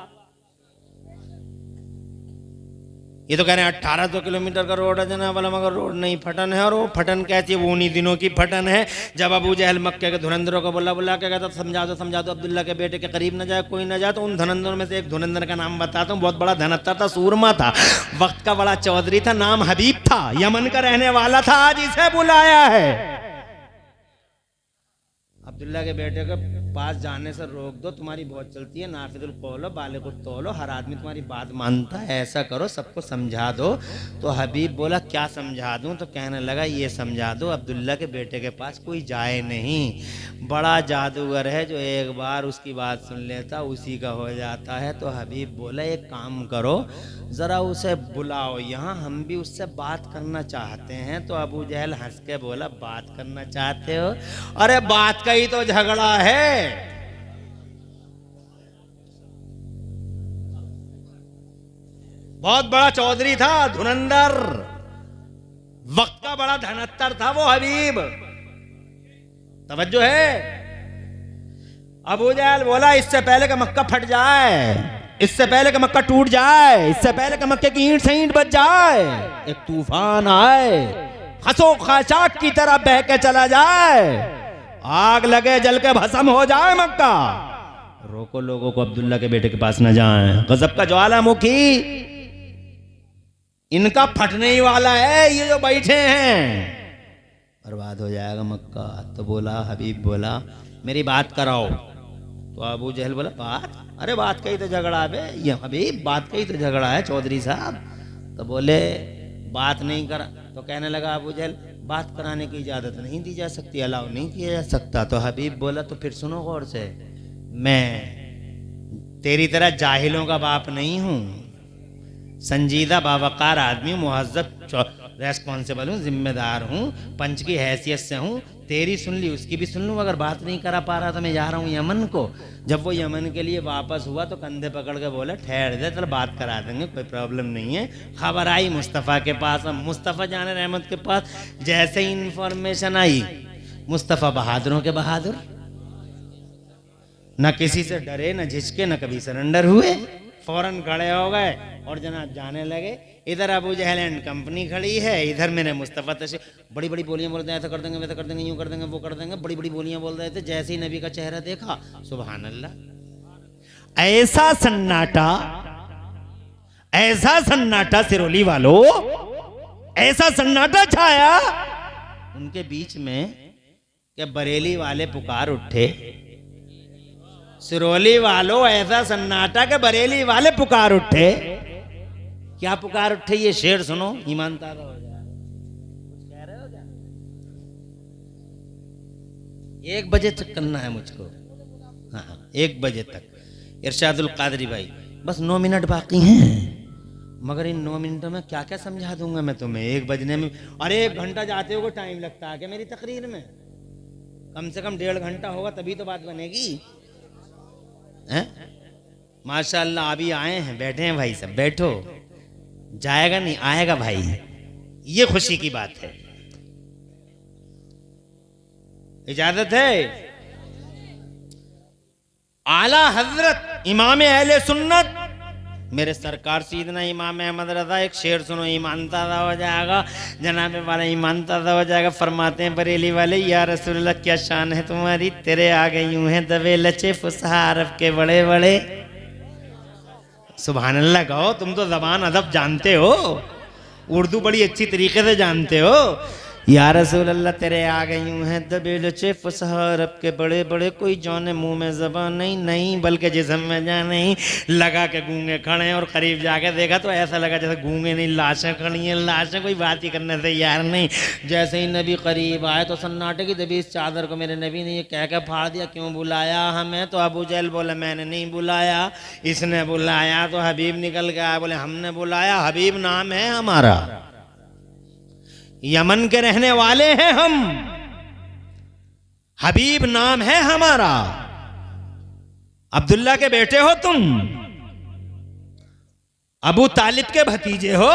ये तो कह रहे हैं 1800 किलोमीटर का रोड है जनाब वाला, मगर रोड नहीं, फटन है। और वो फटन कैसी है? वो उन्हीं दिनों की फटन है जब अबू जहल मक्के के धुरंधरों को बुला बुला के कहता समझा दो अब्दुल्ला के बेटे के करीब न जाए, कोई न जाए। तो उन धुरंधरों में से एक धुरंधर का नाम बताता हूँ, बहुत बड़ा धनत्तर था, सूरमा था, वक्त का बड़ा चौधरी था, नाम हबीब था, यमन का रहने वाला था। आज इसे बुलाया है। अब्दुल्ला के बेटे के पास जाने से रोक दो, तुम्हारी बहुत चलती है, नाफिजुल कौलो बाले को तोलो, हर आदमी तुम्हारी बात मानता है, ऐसा करो सबको समझा दो। तो हबीब बोला क्या समझा दूं? तो कहने लगा ये समझा दो अब्दुल्ला के बेटे के पास कोई जाए नहीं, बड़ा जादूगर है जो एक बार उसकी बात सुन लेता उसी का हो जाता है। तो हबीब बोला एक काम करो, ज़रा उसे बुलाओ यहाँ, हम भी उससे बात करना चाहते हैं। तो अबू जहल हंस के बोला बात करना चाहते हो? अरे बात का ही तो झगड़ा है। बहुत बड़ा चौधरी था, धुरंधर, वक्त का बड़ा धनत्तर था वो हबीब। तवज्जो है? अबू जहल बोला इससे पहले कि मक्का फट जाए, इससे पहले कि मक्का टूट जाए, इससे पहले कि मक्के की ईंट से ईंट बच जाए, एक तूफान आए, खसो खाचाक की तरह बह के चला जाए, आग लगे जल के भस्म हो जाए मक्का, रोको लोगों को अब्दुल्ला के बेटे के पास न जाएं। गजब का ज्वालामुखी इनका फटने ही वाला है, ये जो बैठे हैं, बर्बाद हो जाएगा मक्का। तो बोला हबीब बोला मेरी बात कराओ। तो अबू जहल बोला बात? अरे बात का ही तो झगड़ा है ये हबीब, बात का ही तो झगड़ा है चौधरी साहब। तो बोले बात नहीं करा। तो कहने लगा अबू जहल बात कराने की इजाज़त नहीं दी जा सकती, अलाउ नहीं किया जा सकता। तो हबीब बोला तो फिर सुनो गौर से, मैं तेरी तरह जाहिलों का बाप नहीं हूँ, संजीदा बावकार आदमी, मुहज्जब रेस्पॉन्सिबल हूँ, जिम्मेदार हूँ, पंच की हैसियत से हूँ। तेरी सुन ली, उसकी भी सुन लूँ। अगर बात नहीं करा पा रहा तो मैं जा रहा हूँ यमन को। जब वो यमन के लिए वापस हुआ तो कंधे पकड़ के बोला ठहर दे, चल बात करा देंगे, कोई प्रॉब्लम नहीं है। खबर आई मुस्तफ़ा के पास, अब मुस्तफ़ा जान रहमत के पास जैसे ही इंफॉर्मेशन आई, मुस्तफ़ा बहादुरों के बहादुर, न किसी से डरे, न झिझके, न कभी सरेंडर हुए, फौरन खड़े हो गए और जनाब जाने लगे। इधर अबू जहल एंड कंपनी खड़ी है, इधर मेरे मुस्तफ़ा तशरीफ, बड़ी बड़ी बोलियां बोलते हैं, ऐसा कर देंगे, वैसा कर देंगे, यूं कर देंगे, वो कर देंगे, बड़ी बड़ी बोलियां बोल रहे थे। जैसे ही नबी का चेहरा देखा, सुभान अल्लाह, ऐसा सन्नाटा सिरोली वालों, ऐसा सन्नाटा छाया उनके बीच में कि बरेली वाले पुकार उठे। सिरोली वालों ऐसा सन्नाटा के बरेली वाले पुकार उठे। क्या पुकार उठे? ये शेर सुनो, ईमान ताज़ा हो जाए। कुछ कह रहे हो क्या? 1 बजे तक करना है मुझको। हाँ 1 बजे तक। इरशादुल कादरी भाई बस 9 मिनट बाकी हैं, मगर इन 9 मिनटों में क्या क्या समझा दूंगा मैं तुम्हें। 1 बजने में, अरे 1 घंटा जाते हो टाइम लगता है क्या मेरी तकरीर में? कम से कम 1.5 घंटा होगा तभी तो बात बनेगी। हैं? माशाअल्लाह अभी आए हैं, बैठे हैं भाई सब, बैठो, जाएगा नहीं आएगा भाई, ये खुशी की बात है। इजाजत है? आला हजरत इमाम अहले सुन्नत मेरे सरकार सीधना इमाम अहमद रजा, एक शेर सुनो, ईमान ताज़ा हो जाएगा, जनाबे वाला ईमान ताज़ा हो जाएगा। फरमाते हैं बरेली वाले, या रसूलल्लाह क्या शान है तुम्हारी, तेरे आगे यूं हैं दबे लचे फुसहा अरब के बड़े बड़े। सुभान अल्लाह कहो, तुम तो ज़बान अदब जानते हो, उर्दू बड़ी अच्छी तरीके से जानते हो। या रसूल अल्लाह तेरे आगे यूं हैं दबे लचे फुसहा अरब के बड़े बड़े, कोई जाने मुंह में ज़बान नहीं, नहीं बल्कि जिस्म में जान नहीं। लगा के गूंगे खड़े हैं, और करीब जाके देखा तो ऐसा लगा जैसे गूंगे नहीं, लाशें खड़ी हैं, लाशें कोई बात ही करने से यार नहीं। जैसे ही नबी करीब आए तो सन्नाटे की दबी इस चादर को मेरे नबी ने ये कह के फाड़ दिया, क्यों बुलाया हमें? तो अबू जहल बोले मैंने नहीं बुलाया, इसने बुलाया। तो हबीब निकल के आया, बोले हमने बुलाया, हबीब नाम है हमारा, यमन के रहने वाले हैं हम, हबीब नाम है हमारा। अब्दुल्ला के बेटे हो तुम, अबू तालिब के भतीजे हो।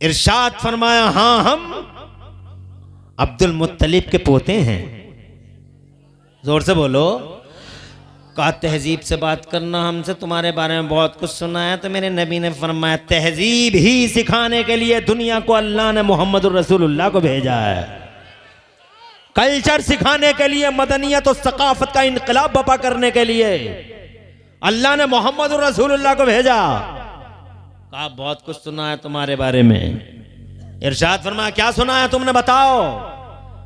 इरशाद फरमाया हां हम अब्दुल मुत्तलिब के पोते हैं। जोर से बोलो। कहा तहजीब से बात करना, हमसे तुम्हारे बारे में बहुत कुछ सुना है। तो मेरे नबी ने फरमाया तहजीब ही सिखाने के लिए दुनिया को अल्लाह ने मोहम्मद रसूलुल्लाह को भेजा है। कल्चर सिखाने के लिए, मदनियत और सकाफत का इनकलाब बपा करने के लिए अल्लाह ने मोहम्मद रसूलुल्लाह को भेजा। कहा बहुत कुछ सुना है तुम्हारे बारे में। इरशाद फरमाया क्या सुना है तुमने, बताओ।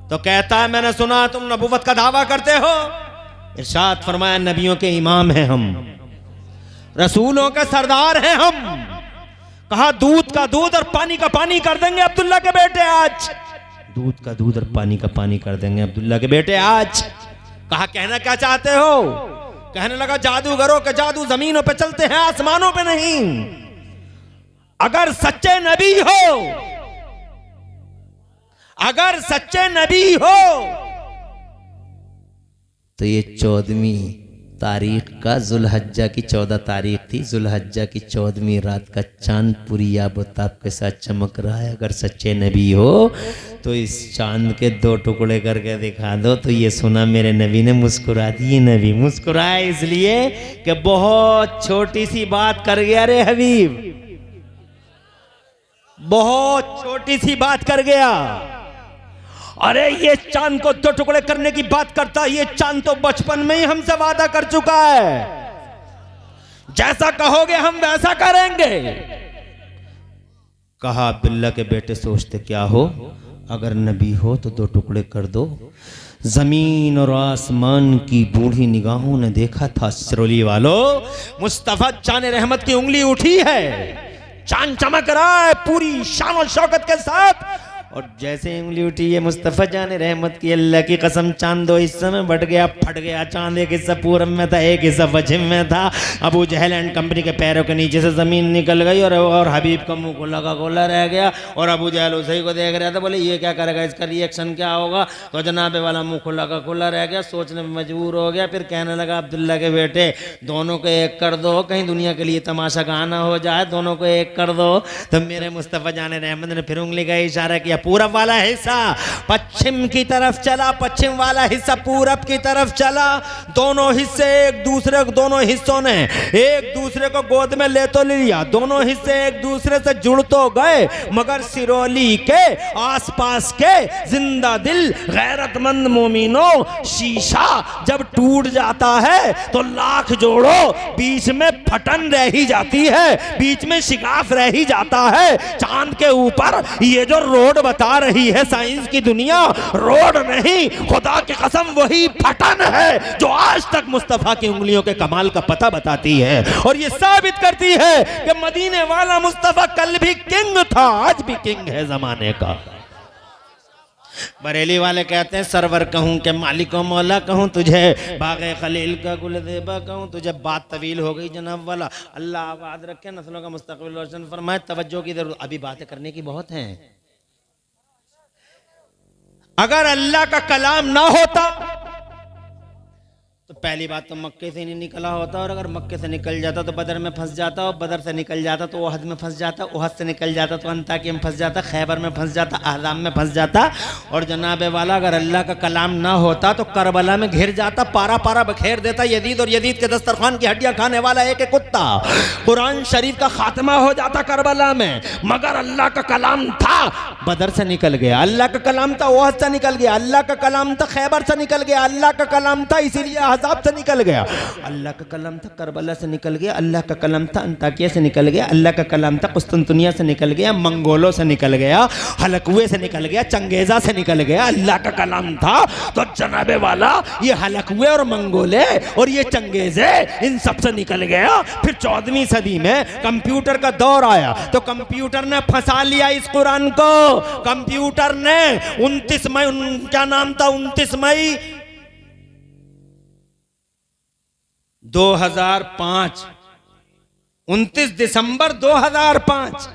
तो कहता है मैंने सुना तुम नबुवत का दावा करते हो। इरशाद फरमाया नबियों के इमाम हैं हम, रसूलों के सरदार हैं हम। कहा दूध का दूध और पानी का पानी कर देंगे अब्दुल्ला के बेटे आज, दूध का दूध और पानी का पानी कर देंगे अब्दुल्ला के बेटे आज। कहा कहना क्या चाहते हो? कहने लगा जादूगरों के जादू जमीनों पे चलते हैं, आसमानों पे नहीं। अगर सच्चे नबी हो, अगर सच्चे नबी हो तो ये 14वीं तारीख का, जुल्हज्जा की 14 तारीख थी, जुल्हज्जा की 14वीं रात का चांद पूरी याबताब के साथ चमक रहा है। अगर सच्चे नबी हो तो इस चांद के 2 टुकड़े करके दिखा दो। तो ये सुना मेरे नबी ने, मुस्कुरा दिए। नबी मुस्कुराए इसलिए कि बहुत छोटी सी बात कर गया रे हबीब, बहुत छोटी सी बात कर गया। अरे ये चांद को 2 टुकड़े करने की बात करता, ये चांद तो बचपन में ही हमसे वादा कर चुका है, जैसा कहोगे हम वैसा करेंगे। कहा अब्दुल्ला के बेटे सोचते क्या हो, अगर नबी हो तो 2 टुकड़े कर दो। जमीन और आसमान की बूढ़ी निगाहों ने देखा था सिरोली वालों, मुस्तफा जान रहमत की उंगली उठी है, चांद चमक रहा है पूरी शान और शौकत के साथ। और जैसे उंगली उठी है मुस्तफ़ा जान रहमत की, अल्लाह की कसम चांद 2 हिस्से में बढ़ गया, फट गया। चांद एक हिस्सा पूरब में था, एक हिस्सा पश्चिम में था। अबू जहल एंड कंपनी के पैरों के नीचे से जमीन निकल गई और हबीब का मुंह खुला का खुला रह गया। और अबू जहल उसी को देख रहा था, बोले ये क्या करेगा, इसका रिएक्शन क्या होगा। तो जनाबे वाला मुंह खुला का खुला रह गया, सोचने में मजबूर हो गया। फिर कहने लगा अब्दुल्ला के बेटे दोनों को एक कर दो, कहीं दुनिया के लिए तमाशा गाना हो जाए, दोनों को एक कर दो। तो मेरे मुस्तफ़ा जान रहमत ने फिर उंगली का इशारा किया, पूरब वाला हिस्सा पश्चिम की तरफ चला, पश्चिम वाला हिस्सा पूरब की तरफ चला। दोनों हिस्से एक दूसरे, दोनों हिस्सों ने एक दूसरे को गोद में ले तो लिया, दोनों हिस्से एक दूसरे से जुड़ तो गए, मगर सिरोली के आसपास के जिंदा दिल गैरतमंद मोमिनों, शीशा जब टूट जाता है तो लाख जोड़ो बीच में फटन रह ही जाती है, बीच में शिगाफ रह ही जाता है। चांद के ऊपर ये जो रोड बता रही है साइंस की दुनिया, रोड नहीं, खुदा की कसम वही फटन है जो आज तक मुस्तफा की उंगलियों के कमाल का पता बताती है। और ये साबित करती है कि मदीने वाला मुस्तफा कल भी किंग था, आज भी किंग है जमाने का। बरेली वाले कहते हैं सरवर कहूँ के मालिक मौला कहूँ तुझे, बाग़े खलील का गुलज़ेबा कहूँ तुझे। बात तवील हो गई जनाब वाला, अल्लाह आबाद रखे, नस्लों का मुस्तक़बिल रोशन फरमाए। तवज्जो की जरूरत, अभी बातें करने की बहुत हैं। अगर अल्लाह का कलाम ना होता तो पहली बात तो मक्के से नहीं निकला होता, और अगर मक्के से निकल जाता तो बदर में फंस जाता, और बदर से निकल जाता तो ओहद में फंस जाता, ओहद से निकल जाता तो अंताकिया में फंस जाता, खैबर में फंस जाता, अहज़ाब में फंस जाता। और जनाब वाला अगर अल्लाह का कलाम ना होता तो करबला में घिर जाता, पारा पारा बखेर देता यजीद, और यजीद के दस्तरखान की हड्डियां खाने वाला एक कुत्ता। कुरान शरीफ का खात्मा हो जाता करबला में, मगर अल्लाह का कलाम था, बदर से निकल गया। अल्लाह का कलाम था, ओहद से निकल गया। अल्लाह का कलाम था, खैबर से निकल गया। अल्लाह का कलाम था, इसीलिए अहज़ाब से निकल गया। अल्लाह का कलाम था, करबला से निकल गया। अल्लाह का कलाम था, अंताकिया से निकल गया। अल्लाह का कलाम था, कुस्तुनतुनिया से निकल गया, मंगोलों से निकल गया, हलकुए से निकल गया, चंगेजा से निकल गया। अल्लाह का कलाम था तो जनाबे वाला ये हलकुए और मंगोले और ये चंगेजे इन सब से निकल गया। फिर 14वीं सदी में कंप्यूटर का दौर आया तो कंप्यूटर ने फंसा लिया इस कुरान को। कंप्यूटर ने 29 मई, क्या नाम था, 29 मई 2005, 29 दिसंबर 2005,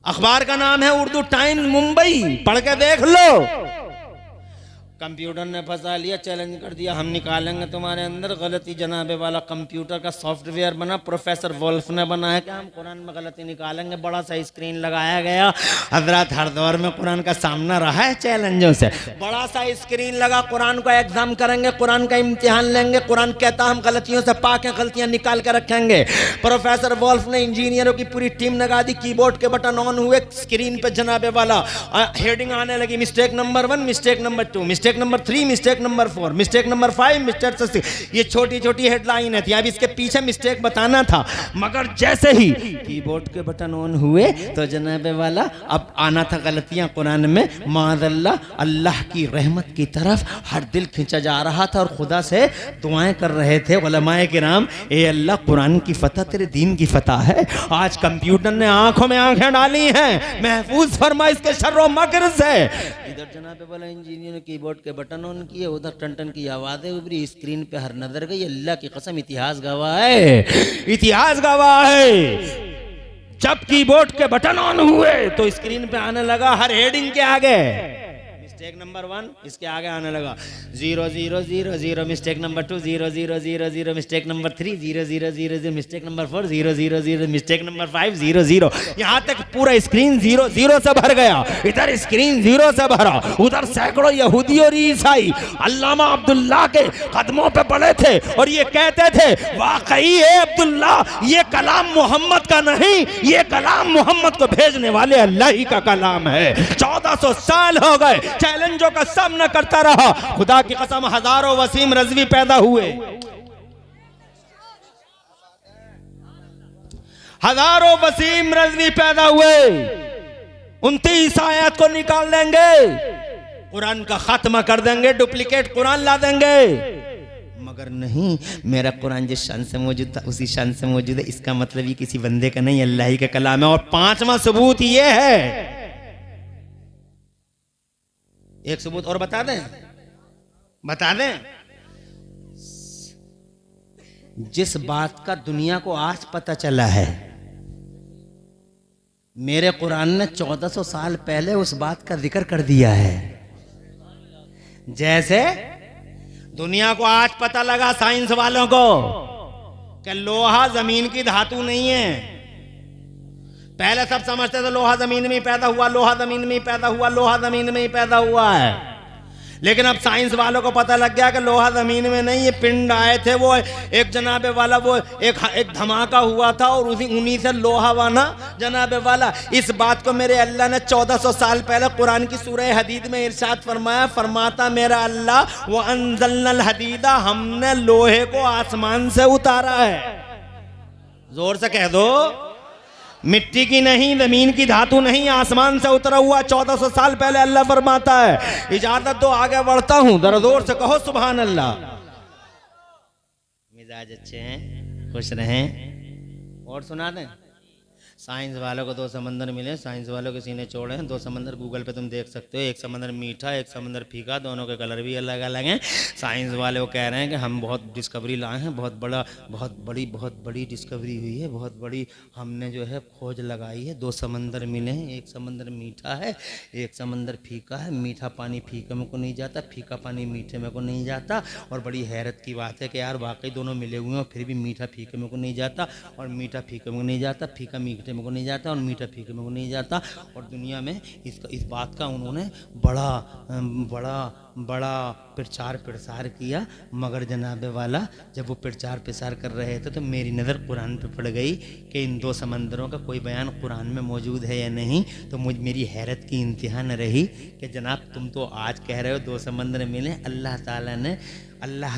अखबार का नाम है उर्दू टाइम्स मुंबई, पढ़ के देख लो। कंप्यूटर ने फंसा लिया, चैलेंज कर दिया, हम निकालेंगे तुम्हारे अंदर गलती। जनाबे वाला कंप्यूटर का सॉफ्टवेयर बना, प्रोफेसर वोल्फ ने बनाया कि हम कुरान में गलती निकालेंगे। बड़ा सा स्क्रीन लगाया गया। हजरत हर दौर में कुरान का सामना रहा है चैलेंजों से। बड़ा सा स्क्रीन लगा, कुरान का एग्जाम करेंगे, कुरान का इम्तिहान लेंगे। कुरान कहता हम गलतियों से पाक हैं, गलतियां निकाल के रखेंगे। प्रोफेसर वोल्फ ने इंजीनियरों की पूरी टीम लगा दी, कीबोर्ड के बटन ऑन हुए, स्क्रीन पे जनाबे वाला हेडिंग आने लगी, mistake number 1, mistake number 2, mistake number 3, mistake number 4, mistake number 5, mistake 6। ये छोटी छोटी हेडलाइन थी, अब इसके पीछे मिस्टेक बताना था। मगर जैसे ही कीबोर्ड के बटन ऑन हुए तो जनाबे वाला अब आना था गलतियां कुरान में। माज़अल्लाह, अल्लाह की रहमत की तरफ हर दिल खींचा जा रहा था और खुदा से दुआएं कर रहे थे उलमाए किराम, ए अल्लाह कुरान की फतह तेरे दीन की फतह है। आज कंप्यूटर ने आंखों में आंखें डाली हैं, महफूज फरमा इसके शर्रो मकर से। इधर जनाबे वाला इंजीनियर ने कीबोर्ड के बटन ऑन किए, उधर टन टन की आवाजें उभरी, स्क्रीन पे हर नजर गई। अल्लाह की कसम, इतिहास गवाह है, इतिहास गवाह है। जब कीबोर्ड के बटन ऑन हुए तो स्क्रीन पे आने लगा हर हेडिंग के आगे मिस्टेक नंबर 1, इसके आगे आने लगा 0000, mistake number 2 0000, mistake number 3 0000, mistake number 4 000, mistake number 5 00। यहाँ तक पूरा स्क्रीन 00 से भर गया। इधर स्क्रीन 0 से भरा, उधर सैकड़ों यहूदी और ईसाई अल्लामा अब्दुल्ला के कदमों पे पड़े थे और ये कहते थे, वाकई है अब्दुल्ला, ये कलाम मोहम्मद का नहीं, ये कलाम मोहम्मद को भेजने वाले अल्लाह ही का कलाम है। 1400 साल हो गए, चैलेंजों का सामना करता रहा। खुदा की कसम, हजारों वसीम रजवी पैदा हुए, हजारों वसीम रजवी पैदा हुए। 29 आयत को निकाल देंगे, कुरान का खात्मा कर देंगे, डुप्लीकेट कुरान ला देंगे। मगर नहीं, मेरा कुरान जिस शान से मौजूद था उसी शान से मौजूद है। इसका मतलब ये किसी बंदे का नहीं, अल्लाह ही का कलाम है। और 5वां सबूत ये है, एक सबूत और बता दें, बता दें। जिस बात का दुनिया को आज पता चला है, मेरे कुरान ने 1400 साल पहले उस बात का जिक्र कर दिया है। जैसे दुनिया को आज पता लगा साइंस वालों को कि लोहा जमीन की धातु नहीं है। पहले सब समझते थे लोहा जमीन में ही पैदा हुआ, लोहा जमीन में ही पैदा हुआ, लोहा जमीन में ही पैदा हुआ है। लेकिन अब साइंस वालों को पता लग गया कि लोहा जमीन में नहीं, ये पिंड आए थे। वो एक जनाबे वाला वो एक धमाका हुआ था और उन्हीं से लोहा बना जनाबे वाला। इस बात को मेरे अल्लाह ने 1400 साल पहले कुरान की सूरह हदीद में इरशाद फरमाया। फरमाता मेरा अल्लाह, वो अनज़लनल हदीदा, हमने लोहे को आसमान से उतारा है। जोर से कह दो, मिट्टी की नहीं, जमीन की धातु नहीं, आसमान से उतरा हुआ। 1400 साल पहले अल्लाह फरमाता है। इजाजत दो आगे बढ़ता हूं, जरा जोर से कहो सुभान अल्लाह। मिजाज अच्छे हैं, खुश रहें और सुना दें। साइंस वालों को 2 समंदर मिले, साइंस वालों के सीने चौड़े हैं। 2 समंदर गूगल पे तुम देख सकते हो, एक समंदर मीठा, एक समंदर फीका, दोनों के कलर भी अलग अलग हैं। साइंस वाले वो कह रहे हैं कि हम बहुत डिस्कवरी लाए हैं, बहुत बड़ी डिस्कवरी हुई है, बहुत बड़ी हमने जो है खोज लगाई है। 2 समंदर मिले हैं, एक समंदर मीठा है, एक समंदर फीका है। मीठा पानी फीके में को नहीं जाता, फीका पानी मीठे में को नहीं जाता। और बड़ी हैरत की बात है कि यार वाकई दोनों मिले हुए हैं और फिर भी मीठा फीके में को नहीं जाता, और मीठा फीके में को नहीं जाता, फीका मीठे में को नहीं जाता, और मीठा फीके में को नहीं जाता। और दुनिया में इस बात का उन्होंने बड़ा प्रचार प्रसार किया। मगर जनाबे वाला जब वो प्रचार प्रसार कर रहे थे तो मेरी नज़र कुरान पे पड़ गई कि इन 2 समंदरों का कोई बयान कुरान में मौजूद है या नहीं। तो मेरी हैरत की इंतहा न रही कि जनाब तुम तो आज कह रहे हो 2 समंदर मिले। अल्लाह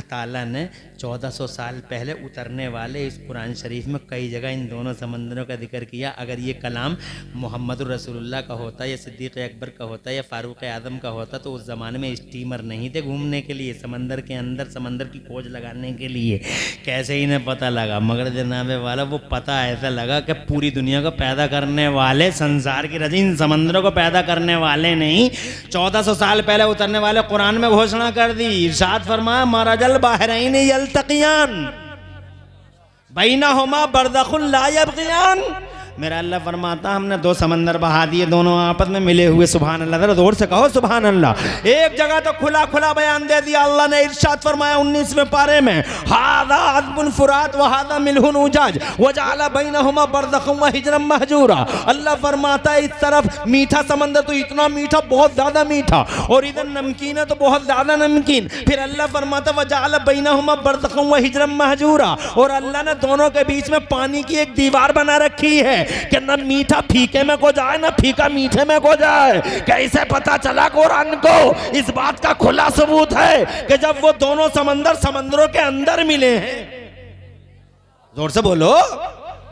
ताला ने 1400 साल पहले उतरने वाले इस कुरान शरीफ में कई जगह इन दोनों समंदरों का जिक्र किया। अगर ये कलाम मोहम्मद रसूलुल्लाह का होता, या सिद्दीक़ अकबर का होता, या फ़ारूक़ आज़म का होता तो उस ज़माने में स्टीमर नहीं थे घूमने के लिए समंदर के अंदर, समंदर की खोज लगाने के लिए। कैसे इन्हें पता लगा? मगर जनाबे वाला वो पता ऐसा लगा कि पूरी दुनिया को पैदा करने वाले, संसार की रजीन समंदरों को पैदा करने वाले नहीं, 1400 साल पहले उतरने वाले कुरान में घोषणा कर दी। इरशाद फरमाया मरजल बहरैन यल्तक़ियान बैनहुमा बरज़ख़ुन ला यबग़ियान। मेरा अल्लाह फरमाता हमने 2 समंदर बहा दिए, दोनों आपस में मिले हुए। सुभान अल्लाह, जरा जोर से कहो सुभान अल्लाह। एक जगह तो खुला खुला बयान दे दिया अल्लाह ने, इरशाद फरमाया 19वें पारे में, हादा अज़बुन फुरात व हादा मिल्हुन उजाज व जअला बैनहुमा बरज़ख़न व हिजरन महजूरा। अल्लाह फरमाता है इस तरफ मीठा समंदर तो इतना मीठा, बहुत ज्यादा मीठा, और इधर नमकीन है तो बहुत ज्यादा नमकीन। फिर अल्लाह फरमाता व जअला बैनहुमा बरज़ख़न व हिजरन महजूरा, और अल्लाह ने दोनों के बीच में पानी की एक दीवार बना रखी है कि न मीठा फीके में को जाए, न फीका मीठे में को जाए। कैसे पता चला कुरान को? इस बात का खुला सबूत है कि जब वो दोनों समंदरों के अंदर मिले हैं। जोर से बोलो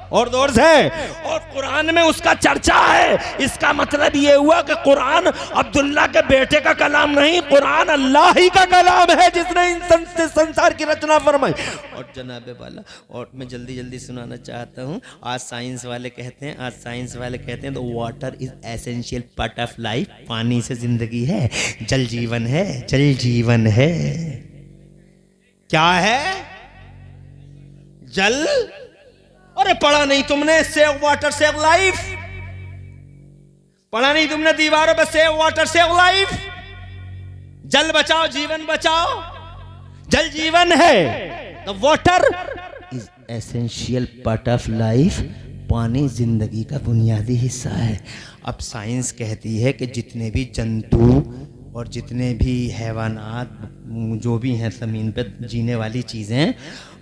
और जोर से। और कुरान में उसका चर्चा है। इसका मतलब ये हुआ कि कुरान अब्दुल्ला के बेटे का कलाम नहीं, कुरान अल्लाह ही का कलाम है जिसने इन संसार की रचना फरमाई। और जनाबे वाला, और मैं जल्दी जल्दी सुनाना चाहता हूँ। आज साइंस वाले कहते हैं तो water is essential part of life. पानी से जिंदगी है, जल जीवन है, जल जीवन है। क्या है? जल। अरे पढ़ा नहीं तुमने सेव वाटर सेव लाइफ? पढ़ा नहीं तुमने दीवारों पे सेव वाटर सेव लाइफ? जल बचाओ जीवन बचाओ, जल जीवन है। तो water is essential part of life. पानी जिंदगी का बुनियादी हिस्सा है। अब साइंस कहती है कि जितने भी जंतु और जितने भी हैवानात जो भी हैं ज़मीन पे जीने वाली चीज़ें,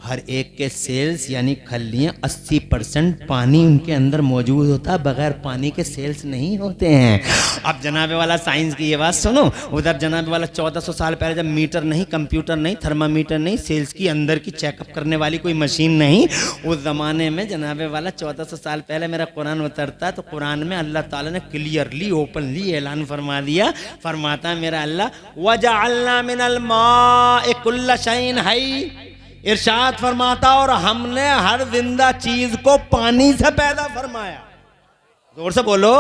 हर एक के सेल्स यानी खलियाँ 80% पानी उनके अंदर मौजूद होता है। बगैर पानी के सेल्स नहीं होते हैं। अब जनाबे वाला साइंस की ये बात सुनो। उधर जनाबे वाला 1400 साल पहले जब मीटर नहीं, कंप्यूटर नहीं, थर्मामीटर नहीं, सेल्स की अंदर की चेकअप करने वाली कोई मशीन नहीं, उस ज़माने में जनाबे वाला 1400 साल पहले मेरा कुरान उतरता तो कुरान में अल्लाह ताला ने क्लियरली ओपनली ऐलान फरमा दिया। फरमाता है मेरा अल्लाह वजअलना मिनल माइ कुल्ल शैइन हई। इरशाद फरमाता और हमने हर जिंदा चीज को पानी से पैदा फरमाया। जोर से बोलो।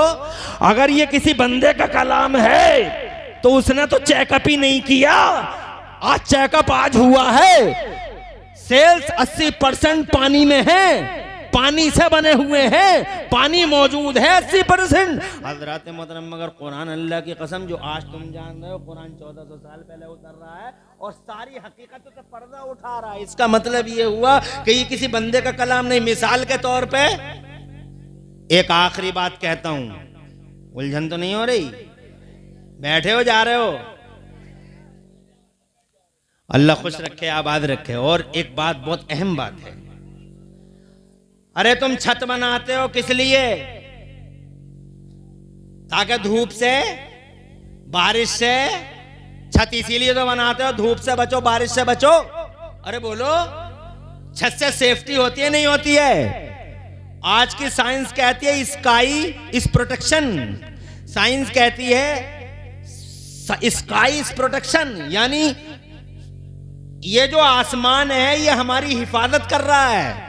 अगर ये किसी बंदे का कलाम है तो उसने तो चेकअप ही नहीं किया। आज चेकअप आज हुआ है। सेल्स 80% पानी में है, पानी से बने हुए हैं, पानी मौजूद है 80%। हजरत मोहतरम मगर कुरान अल्लाह की कसम जो आज तुम जान रहे हो, कुरान 1400 साल पहले उतर रहा है और सारी हकीकतों से पर्दा उठा रहा है। इसका मतलब ये हुआ कि ये किसी बंदे का कलाम नहीं। मिसाल के तौर पे एक आखिरी बात कहता हूं, उलझन तो नहीं हो रही? बैठे हो, जा रहे हो? अल्लाह खुश रखे, आबाद रखे। और एक बात, बहुत अहम बात है। अरे तुम छत बनाते हो किस लिए? ताकि धूप से, बारिश से, छत इसीलिए तो बनाते हो धूप से बचो, बारिश से बचो। अरे बोलो, छत से सेफ्टी होती है नहीं होती है? आज की साइंस कहती है स्काई इज प्रोटेक्शन। साइंस कहती है स्काई इज प्रोटेक्शन, यानी ये जो आसमान है ये हमारी हिफाजत कर रहा है।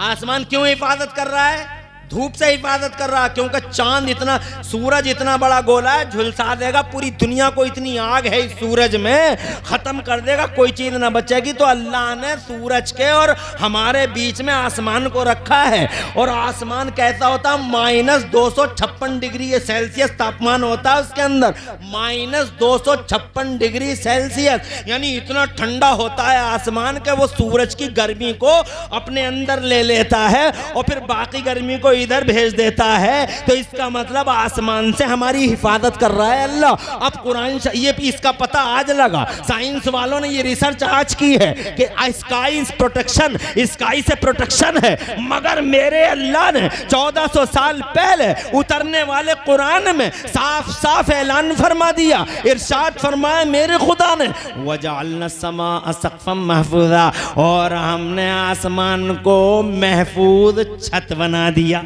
आसमान क्यों हिफाजत कर रहा है? धूप से हिफाजत कर रहा, क्योंकि चांद इतना, सूरज इतना बड़ा गोला है, झुलसा देगा पूरी दुनिया को। इतनी आग है इस सूरज में, खत्म कर देगा, कोई चीज ना बचेगी। तो अल्लाह ने सूरज के और हमारे बीच में आसमान को रखा है। और आसमान कैसा होता है? -256 डिग्री सेल्सियस तापमान होता है उसके अंदर, -256 डिग्री सेल्सियस, यानी इतना ठंडा होता है आसमान के वो सूरज की गर्मी को अपने अंदर ले लेता है और फिर बाकी गर्मी को इधर भेज देता है। तो इसका मतलब आसमान से हमारी हिफाजत कर रहा है अल्लाह। अब कुरान, ये इसका पता आज लगा, साइंस वालों ने ये रिसर्च आज की है कि स्काई इज प्रोटेक्शन, स्काई से प्रोटेक्शन है। मगर मेरे अल्लाह ने 1400 साल पहले उतरने वाले कुरान में साफ साफ ऐलान फरमा दिया, इरशाद फरमाया मेरे खुदा ने, वजअलना समा सकफम महफूजा, और हमने आसमान को महफूज छत बना दिया।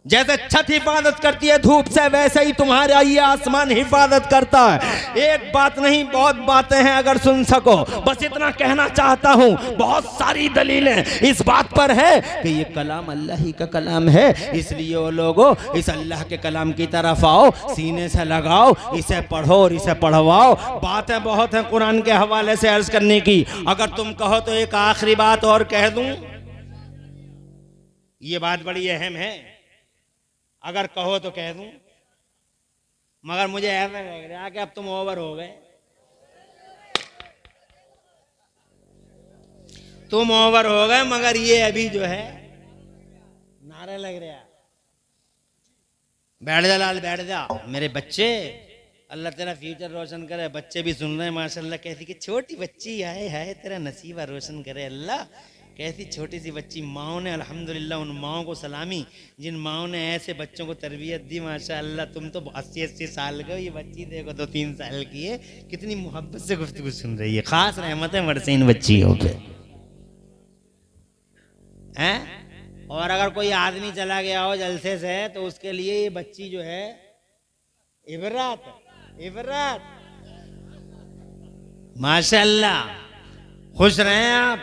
जैसे छत हिफाजत करती है धूप से, वैसे ही तुम्हारा ये आसमान हिफाजत करता है। एक बात नहीं, बहुत बातें हैं, अगर सुन सको। बस इतना कहना चाहता हूं, बहुत सारी दलीलें इस बात पर है कि ये कलाम अल्लाह ही का कलाम है। इसलिए वो लोगों, इस अल्लाह के कलाम की तरफ आओ, सीने से लगाओ, इसे पढ़ो और इसे पढ़वाओ। बातें बहुत हैं कुरान के हवाले से अर्ज करने की। अगर तुम कहो तो एक आखिरी बात और कह दूं, ये बात बड़ी अहम है, अगर कहो तो कह दूं, मगर मुझे ऐसा लग रहा है कि अब तुम ओवर हो गए, तुम ओवर हो गए। मगर ये अभी जो है नारे लग रहा है, बैठ जा लाल, बैठ जा। मेरे बच्चे, अल्लाह तेरा फ्यूचर रोशन करे। बच्चे भी सुन रहे हैं माशाल्लाह, कैसी कि छोटी बच्ची है तेरा नसीबा रोशन करे अल्लाह। कैसी छोटी सी बच्ची, माओ ने अल्हम्दुलिल्लाह, उन माओ को सलामी जिन माओ ने ऐसे बच्चों को तरबियत दी माशाअल्लाह। तुम तो 80-80 साल के हो, ये बच्ची देखो तो 3 साल की है, कितनी मोहब्बत से गुफ्तगू सुन रही है। खास रहमतें बरसे इन बच्चियों पे हैं। और अगर कोई आदमी चला गया हो जलसे से, तो उसके लिए ये बच्ची जो है इबरत माशाअल्लाह। खुश रहें आप।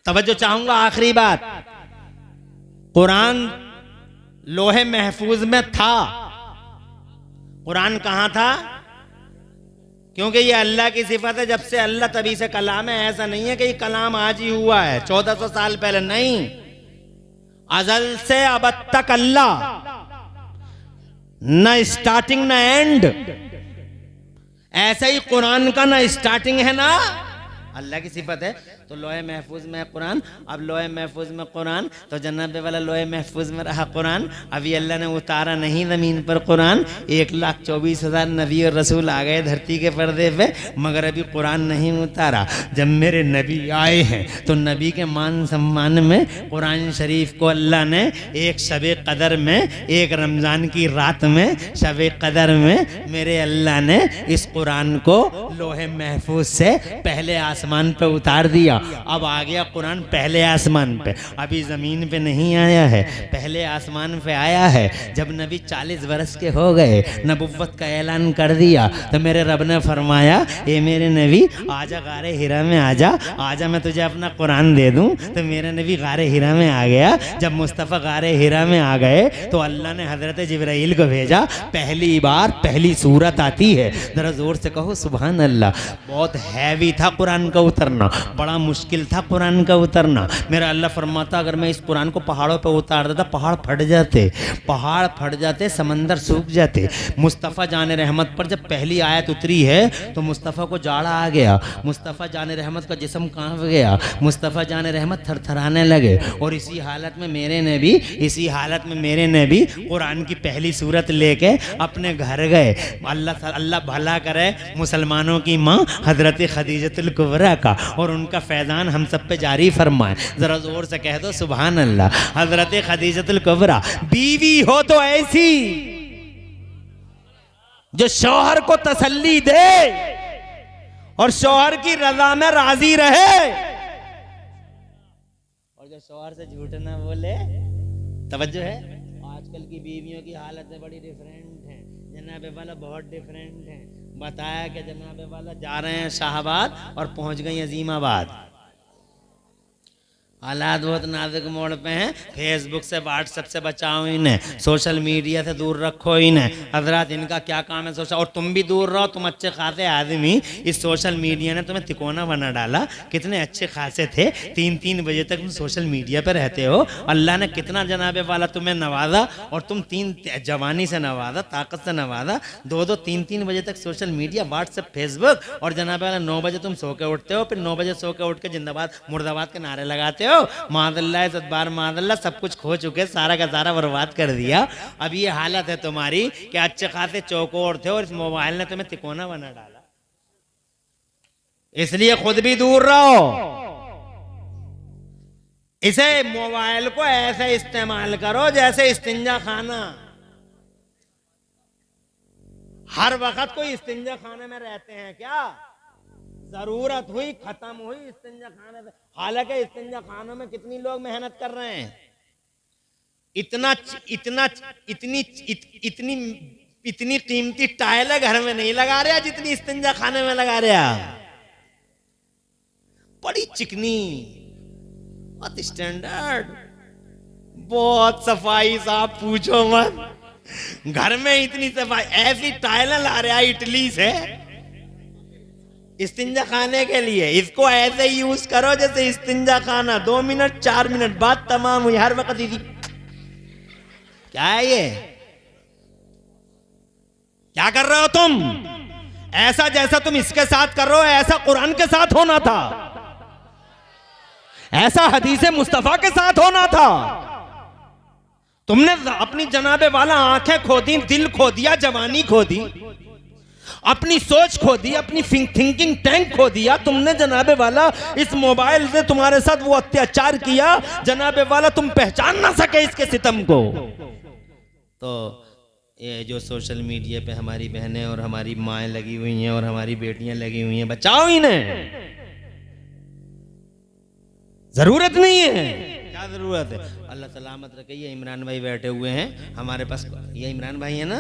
तवज्जो चाहूंगा, आखिरी बात, कुरान लोहे महफूज में था। कुरान कहां था? क्योंकि ये अल्लाह की सिफत है, जब से अल्लाह तभी से कलाम है। ऐसा नहीं है कि ये कलाम आज ही हुआ है 1400 साल पहले, नहीं, अजल से अब तक अल्लाह, न स्टार्टिंग न एंड। ऐसे ही कुरान का ना स्टार्टिंग है ना, अल्लाह की सिफत है। तो लोहे महफूज में कुरान, अब लोहे महफूज में कुरान, तो जन्नत वाला लोहे महफूज में रहा कुरान। अभी अल्लाह ने उतारा नहीं ज़मीन पर कुरान। 1,24,000 नबी और रसूल आ गए धरती के पर्दे पे, मगर अभी कुरान नहीं उतारा। जब मेरे नबी आए हैं तो नबी के मान सम्मान में कुरान शरीफ को अल्लाह ने एक शब कदर में, एक रमज़ान की रात में, शब कदर में मेरे अल्लाह ने इस कुरान को लोहे महफूज से पहले आसमान पे उतार दिया। अब आ गया कुरान पहले आसमान पे, अभी ज़मीन पे नहीं आया है, पहले आसमान पे आया है। जब नबी 40 वर्ष के हो गए, नबुव्वत का ऐलान कर दिया, तो मेरे रब ने फरमाया, ए मेरे नबी आजा गारे हिरा में, आजा मैं तुझे अपना कुरान दे दूं। तो मेरे नबी गारे हिरा में आ गया। जब मुस्तफ़ा गारे हिरा में आ गए तो अल्लाह ने हज़रत जिब्राइल को भेजा। पहली बार पहली सूरत आती है, ज़रा ज़ोर से कहो सुभान अल्लाह। बहुत हैवी था कुरान का उतरना, बड़ा मुश्किल था कुरान का उतरना। मेरा अल्लाह फरमाता, अगर मैं इस कुरान को पहाड़ों पर उतार देता, पहाड़ फट जाते, समंदर सूख जाते। मुस्तफ़ा जान रहमत पर जब पहली आयत उतरी है तो मुस्तफ़ा को जाड़ा आ गया, मुस्तफ़ा जान रहमत का जिस्म कांप गया, मुस्तफ़ा जान रहमत थरथराने लगे। और इसी हालत में मेरे नबी कुरान की पहली सूरत लेके अपने घर गए। अल्लाह भला करे मुसलमानों की माँ हज़रत खदीजतुल कुबरा का, और उनका फैज़ान हम सब पे जारी फरमाए। ज़रा ज़ोर से कह दो सुभान अल्लाह। हज़रत खदीजतुल कुबरा बीवी हो तो ऐसी जो शौहर को तसल्ली दे और शौहर की रज़ा में राजी रहे, और जो शौहर से झूठ ना बोले। तवज्जो है, आजकल की बीवियों की हालत बड़ी डिफरेंट है, जनाबे वाला बहुत डिफरेंट है। बताया कि जनाबे वाला जा रहे हैं शाहबाद और पहुंच गई अजीमाबाद। हालात बहुत नाजुक मोड़ पे हैं। फेसबुक से व्हाट्सएप से बचाओ इन्हें, सोशल मीडिया से दूर रखो इन्हें। हजरत इनका क्या काम है सोशल, और तुम भी दूर रहो। तुम अच्छे खासे आदमी, इस सोशल मीडिया ने तुम्हें तिकोना बना डाला। कितने अच्छे खासे थे, 3-3 बजे तक तुम सोशल मीडिया पे रहते हो। अल्लाह ने कितना जनाबे वाला तुम्हें नवाजा, और तुम 3 जवानी से नवाजा, ताकत से नवाजा। 2-2, 3-3 बजे तक सोशल मीडिया, व्हाट्सएप, फेसबुक, और जनाबे वाला 9 बजे तुम सो के उठते हो। फिर 9 बजे सो के उठ के जिंदाबाद मुर्दाबाद के नारे लगाते हो। मादल्ला सदबार मादल्ला, सब कुछ खो चुके, सारा का सारा बर्बाद कर दिया। अब ये हालत है तुम्हारी कि अच्छे खासे चौकोर थे और इस मोबाइल ने तुम्हें तिकोना बना डाला। इसलिए खुद भी दूर रहो। इसे मोबाइल को ऐसे इस्तेमाल करो जैसे इस्तिंजा खाना। हर वक्त कोई इस्तिंजा खाने में रहते हैं क्या? जरूरत हुई, खत्म हुई, इस्तिंजा खाने से। हालांकि इस्तिंजा खानों में कितनी लोग मेहनत कर रहे हैं। इतना इतना इतनी इतनी इतनी कीमती टाइल घर में नहीं लगा रहा जितनी इस्तिंजा खाने में लगा रहा। बड़ी चिकनी, बहुत स्टैंडर्ड, बहुत सफाई, साफ पूछो मत। घर में इतनी सफाई, ऐसी टाइल ला रहा इटली से इस्तिंजा खाने के लिए। इसको ऐसे यूज करो जैसे इस्तिंजा खाना। 2 मिनट 4 मिनट बाद तमाम हुई। हर वक्त दीदी क्या है ये, क्या कर रहे हो तुम? ऐसा जैसा तुम इसके साथ कर रहे हो ऐसा कुरान के साथ होना था, ऐसा हदीस मुस्तफा के साथ होना था। तुमने अपनी जनाबे वाला आंखें खो दी, दिल खो दिया, जवानी खो दी, अपनी सोच खो दी, अपनी थिंकिंग टैंक खो दिया तुमने जनाबे वाला। इस मोबाइल से तुम्हारे साथ वो अत्याचार किया जनाबे वाला, तुम पहचान ना सके इसके सितम को। तो ये जो सोशल मीडिया पे हमारी बहनें और हमारी माएँ लगी हुई हैं और हमारी बेटियां लगी हुई हैं, बचाओ इन्हें। जरूरत नहीं है। क्या जरूरत है? अल्लाह सलामत रखे। ये इमरान भाई बैठे हुए हैं हमारे पास। ये इमरान भाई है ना,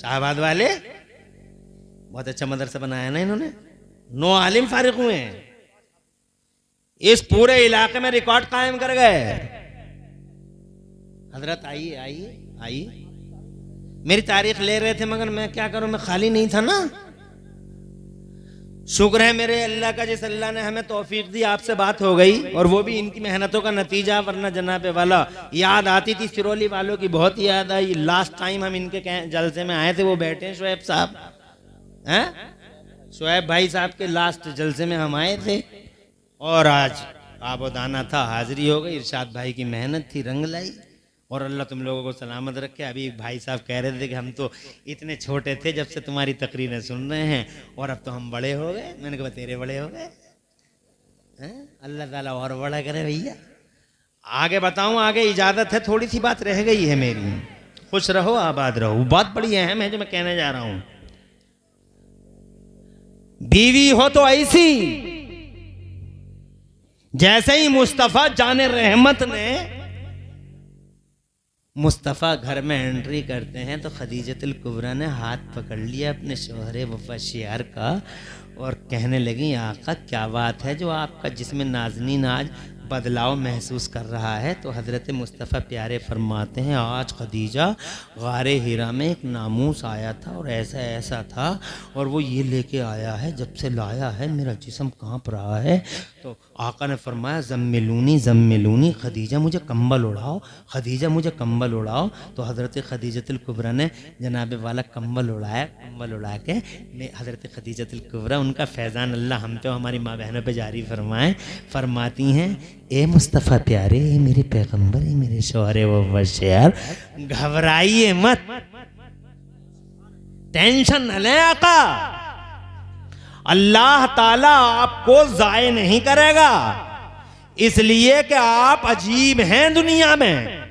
शाहबाद वाले, बहुत अच्छा मदरसा बनाया ना इन्होंने। 9 आलिम फारिग हुए हैं, इस पूरे इलाके में रिकॉर्ड कायम कर गए। हजरत आइए आइए आइए। मेरी तारीख ले रहे थे मगर मैं क्या करूं, मैं खाली नहीं था ना। शुक्र है मेरे अल्लाह का, जिस अल्लाह ने हमें तौफीक दी आपसे बात हो गई, और वो भी इनकी मेहनतों का नतीजा। वरना जनाबे वाला याद आती थी, सिरोली वालों की बहुत याद आई। लास्ट टाइम हम इनके जलसे में आए थे, वो बैठे हैं शुएब साहब हैं, शुएब भाई साहब के लास्ट जलसे में हम आए थे। और आज आबोदाना था, हाजिरी हो गई। इरशाद भाई की मेहनत थी, रंग लाई। और अल्लाह तुम लोगों को सलामत रखे। अभी भाई साहब कह रहे थे कि हम तो इतने छोटे थे जब से तुम्हारी तकरीरें सुन रहे हैं, और अब तो हम बड़े हो गए। मैंने कहा तेरे बड़े हो गए हैं, अल्लाह ताला और बड़ा करे भैया। आगे बताऊं, आगे इजाजत है, थोड़ी सी बात रह गई है मेरी। खुश रहो, आबाद रहो। बात बड़ी अहम है जो मैं कहने जा रहा हूं। बीवी हो तो ऐसी, जैसे ही मुस्तफा जाने रहमत ने मुस्तफ़ा घर में एंट्री करते हैं तो खदीजतुल कुबरा ने हाथ पकड़ लिया अपने शोहरे वफ़ाशियार का और कहने लगी, आका क्या बात है जो आपका जिसमें नाज़नीन आज बदलाव महसूस कर रहा है। तो हज़रत मुस्तफ़ा प्यारे फरमाते हैं, आज खदीजा गारे हिरा में एक नामूस आया था और ऐसा ऐसा था, और वो ये लेके आया है, जब से लाया है मेरा जिस्म कांप रहा है। तो आका ने फरमाया, ज़म्मिलूनी ज़म्मिलूनी, खदीजा मुझे कंबल उड़ाओ, खदीजा मुझे कंबल उड़ाओ। तो हज़रत खदीजतुल कुबरा ने जनाब वाला कंबल उड़ाया। कंबल उड़ा के हज़रत खदीजतुल कुबरा, उनका फैज़ान अल्लाह हम पे हमारी माँ बहनों पे जारी फरमाए, फरमाती हैं, ए मुस्तफ़ा प्यारे, ए मेरे पैगंबर, ए मेरे शौहरे वो वशियार, घबराइए मत, टेंशन न लें आका, अल्लाह ताला आपको ज़ाय नहीं करेगा, इसलिए कि आप अजीब हैं दुनिया में।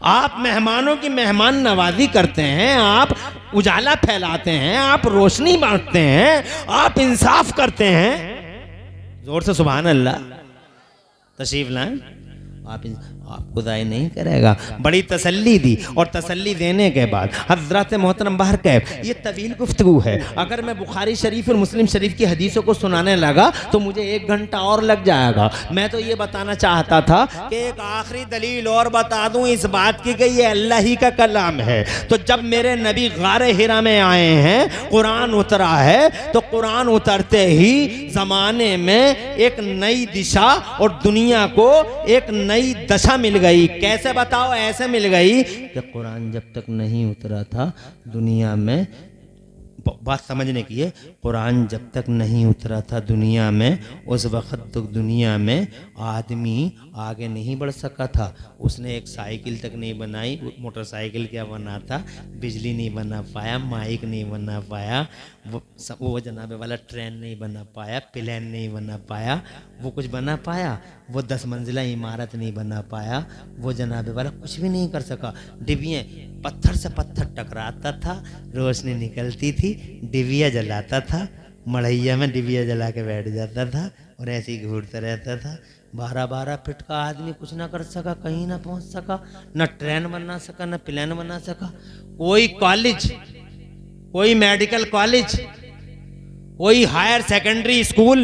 आप मेहमानों की मेहमान नवाजी करते हैं, आप उजाला फैलाते हैं, आप रोशनी बांटते हैं, आप इंसाफ करते हैं। जोर से सुभान अल्लाह, तशरीफ लाएं। आपको दाई नहीं करेगा। बड़ी तसल्ली दी, और तसल्ली देने के बाद हज़रत मोहतरम बाहर कैफ, ये तवील गुफ्तगू है। अगर मैं बुखारी शरीफ और मुस्लिम शरीफ की हदीसों को सुनाने लगा तो मुझे 1 घंटा और लग जाएगा। मैं तो ये बताना चाहता था कि एक आखिरी दलील और बता दूं इस बात की कि ये अल्लाह ही का कलाम है। तो जब मेरे नबी गारे हिरा में आए हैं, कुरान उतरा है, तो कुरान उतरते ही ज़माने में एक नई दिशा और दुनिया को एक नई दशा मिल गई। कैसे बताओ? ऐसे मिल गई कि कुरान जब तक नहीं उतरा था दुनिया में, बात समझने की है, कुरान जब तक नहीं उतरा था दुनिया में, उस वक्त तक दुनिया में आदमी आगे नहीं बढ़ सका था। उसने एक साइकिल तक नहीं बनाई, मोटरसाइकिल क्या बना था, बिजली नहीं बना पाया, माइक नहीं बना पाया, वो जनाबे वाला ट्रेन नहीं बना पाया, प्लेन नहीं बना पाया, वो कुछ बना पाया, वो 10 मंजिला इमारत नहीं बना पाया, वो जनाबे वाला कुछ भी नहीं कर सका। डिबिया पत्थर से पत्थर टकराता था, रोशनी निकलती थी, डिबिया जलाता था, मढ़ैया में डिबिया जला के बैठ जाता था और ऐसे ही घूरता रहता था। 12-12 फीट का आदमी कुछ ना कर सका, कहीं ना पहुंच सका, न ट्रेन बना सका, न प्लेन बना सका। कोई कॉलेज, कोई मेडिकल कॉलेज, कोई हायर सेकेंडरी स्कूल,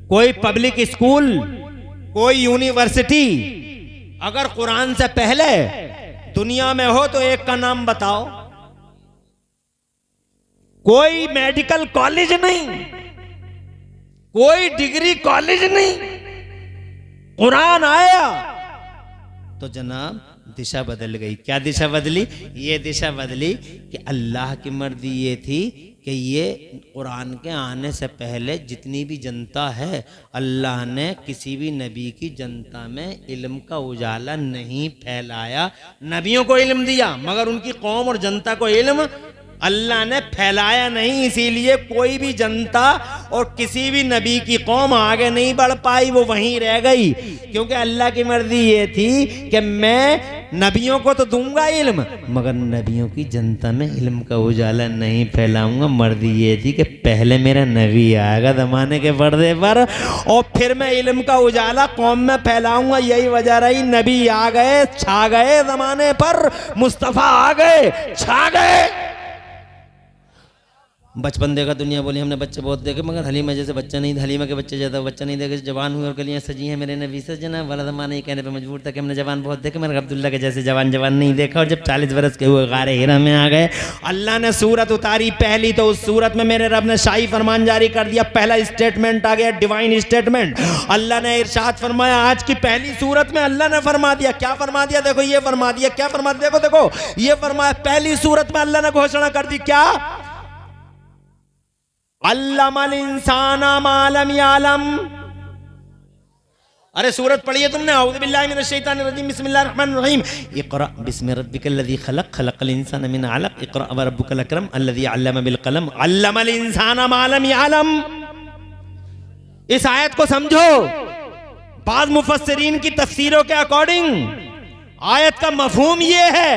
कोई पब्लिक स्कूल, कोई यूनिवर्सिटी अगर कुरान से पहले दुनिया में हो तो एक का नाम बताओ। कोई मेडिकल कॉलेज नहीं, कोई डिग्री कॉलेज नहीं, कुरान आया तो जनाब दिशा बदल गई। क्या दिशा बदली? ये दिशा बदली कि अल्लाह की मर्जी ये थी कि ये कुरान के आने से पहले जितनी भी जनता है, अल्लाह ने किसी भी नबी की जनता में इल्म का उजाला नहीं फैलाया। नबियों को इल्म दिया मगर उनकी कौम और जनता को इल्म अल्लाह ने फैलाया नहीं। इसीलिए कोई भी जनता और किसी भी नबी की कौम आगे नहीं बढ़ पाई, वो वहीं रह गई। क्योंकि अल्लाह की मर्जी ये थी कि मैं नबियों को तो दूंगा इल्म, मगर नबियों की जनता में इल्म का उजाला नहीं फैलाऊंगा। मर्जी ये थी कि पहले मेरा नबी आएगा ज़माने के पर्दे पर और फिर मैं इल्म का उजाला कौम में फैलाऊंगा। यही वजह रही, नबी आ गए, छा गए ज़माने पर, मुस्तफ़ा आ गए, छा गए। बचपन देखा, दुनिया बोली, हमने बच्चे बहुत देखे मगर हलीमा जैसे बच्चा नहीं, हलीमा के बच्चे ज़्यादा बच्चा नहीं देखे। जवान हुए और कलियाँ सजी हैं मेरे नबी से। जनाब वाला ज़माना ये कहने पे मजबूर था कि हमने जवान बहुत देखे मगर अब्दुल्ला के जैसे जवान नहीं देखा। और जब 40 बरस के हुए गारे हिरा में आ गए, अल्लाह ने सूरत उतारी पहली, तो उस सूरत में मेरे रब ने शाही फरमान जारी कर दिया। पहला स्टेटमेंट आ गया, डिवाइन स्टेटमेंट। अल्लाह ने इरशाद फरमाया, आज की पहली सूरत में अल्लाह ने फरमा दिया। क्या फरमा दिया? देखो ये फरमा दिया। क्या फरमा दिया? देखो देखो ये फरमाया, पहली सूरत में अल्लाह ने घोषणा कर दी। क्या? अल्लमल इंसाना मा लम यालम। अरे सूरत पढ़ी है तुमने? औज़ु बिल्लाहि मिनश शैतानिर रजीम, बिस्मिल्लाहिर रहमानिर रहीम। इक़रा बिस्मि रब्बिकल लज़ी खलक़, खलक़ल इंसाना मिन अलक़, इक़रा व रब्बुकल अकरम अल्लज़ी अल्लम बिल क़लम, अल्लमल इंसाना मा लम यालम। इस आयत को समझो। बाज़ मुफस्सिरीन की तफसीरों के अकॉर्डिंग आयत का मफहूम ये है।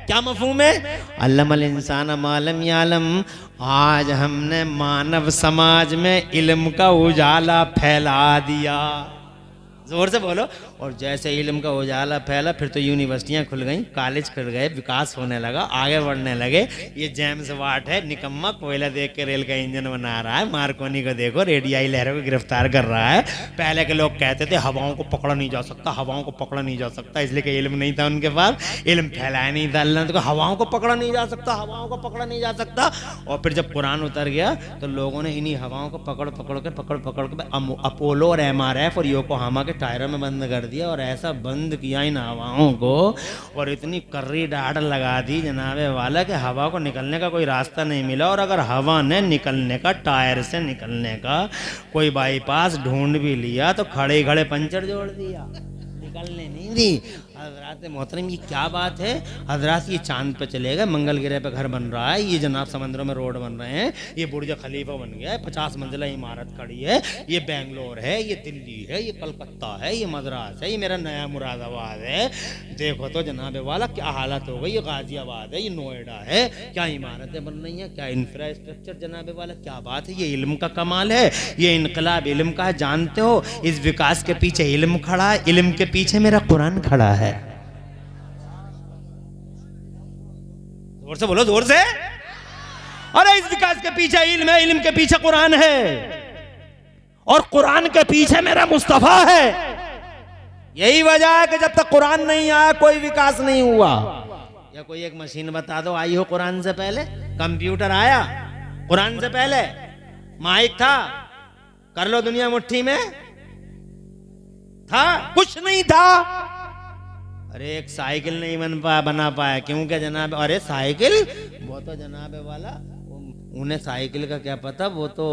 क्या मफहूम है? अल्लमल इंसान मा लम यालम। आज हमने मानव समाज में इल्म का उजाला फैला दिया। जोर से बोलो। और जैसे इल्म का उजाला फैला, फिर तो यूनिवर्सिटियां खुल गई, कॉलेज खुल गए, विकास होने लगा, आगे बढ़ने लगे। ये जेम्स वाट है निकम्मा, कोयला देख के रेल का इंजन बना रहा है। मार्कोनी को देखो, रेडियाई लहरों को गिरफ्तार कर रहा है। पहले के लोग कहते थे हवाओं को पकड़ा नहीं जा सकता, हवाओं को पकड़ा नहीं जा सकता, इसलिए कि इल्म नहीं था उनके पास, इल्म फैलाया नहीं था अल्लाह ने। तो हवाओं को पकड़ा नहीं जा सकता, हवाओं को पकड़ा नहीं जा सकता। और फिर जब कुरान उतर गया तो लोगों ने इन्हीं हवाओं को पकड़ पकड़ के अपोलो और MRF और योकोहामा के टायरों में बंद कर दिया। और ऐसा बंद किया इन हवाओं को और इतनी कर्री डाढ़ लगा दी जनाबे वाला कि हवा को निकलने का कोई रास्ता नहीं मिला। और अगर हवा ने निकलने का, टायर से निकलने का कोई बाईपास ढूंढ भी लिया तो खड़े खड़े पंचर जोड़ दिया, निकलने नहीं दी। हजरात मोहतरम ये क्या बात है? हजरात ये चांद पे चले गए, मंगल ग्रह पे घर बन रहा है, ये जनाब समंदरों में रोड बन रहे हैं, ये बुर्ज खलीफा बन गया है, 50 मंजिला इमारत खड़ी है, ये बेंगलोर है, ये दिल्ली है, ये कलकत्ता है, ये मद्रास है, ये मेरा नया मुरादाबाद है। देखो तो जनाब वाला क्या हालत हो गई, ये गाजियाबाद है, ये नोएडा है, क्या इमारतें बन रही हैं, क्या इंफ्रास्ट्रक्चर जनाब वाला, क्या बात है। ये इल्म का कमाल है, ये इनकलाब इल्म का है। जानते हो इस विकास के पीछे इल्म खड़ा है, इल्म के पीछे मेरा कुरान खड़ा है। जोर से बोलो, जोर से। अरे इस विकास के पीछे इल्म है, इल्म के पीछे कुरान है, और कुरान के पीछे मेरा मुस्तफा है। यही वजह है कि जब तक कुरान नहीं आया कोई विकास नहीं हुआ। या कोई एक मशीन बता दो आई हो कुरान से पहले? कंप्यूटर आया कुरान से पहले? माइक था, कर लो दुनिया मुट्ठी में था? कुछ नहीं था। अरे एक साइकिल नहीं बना पाया, क्योंकि जनाब, अरे साइकिल वो तो जनाब वाला, उन्हें साइकिल का क्या पता, वो तो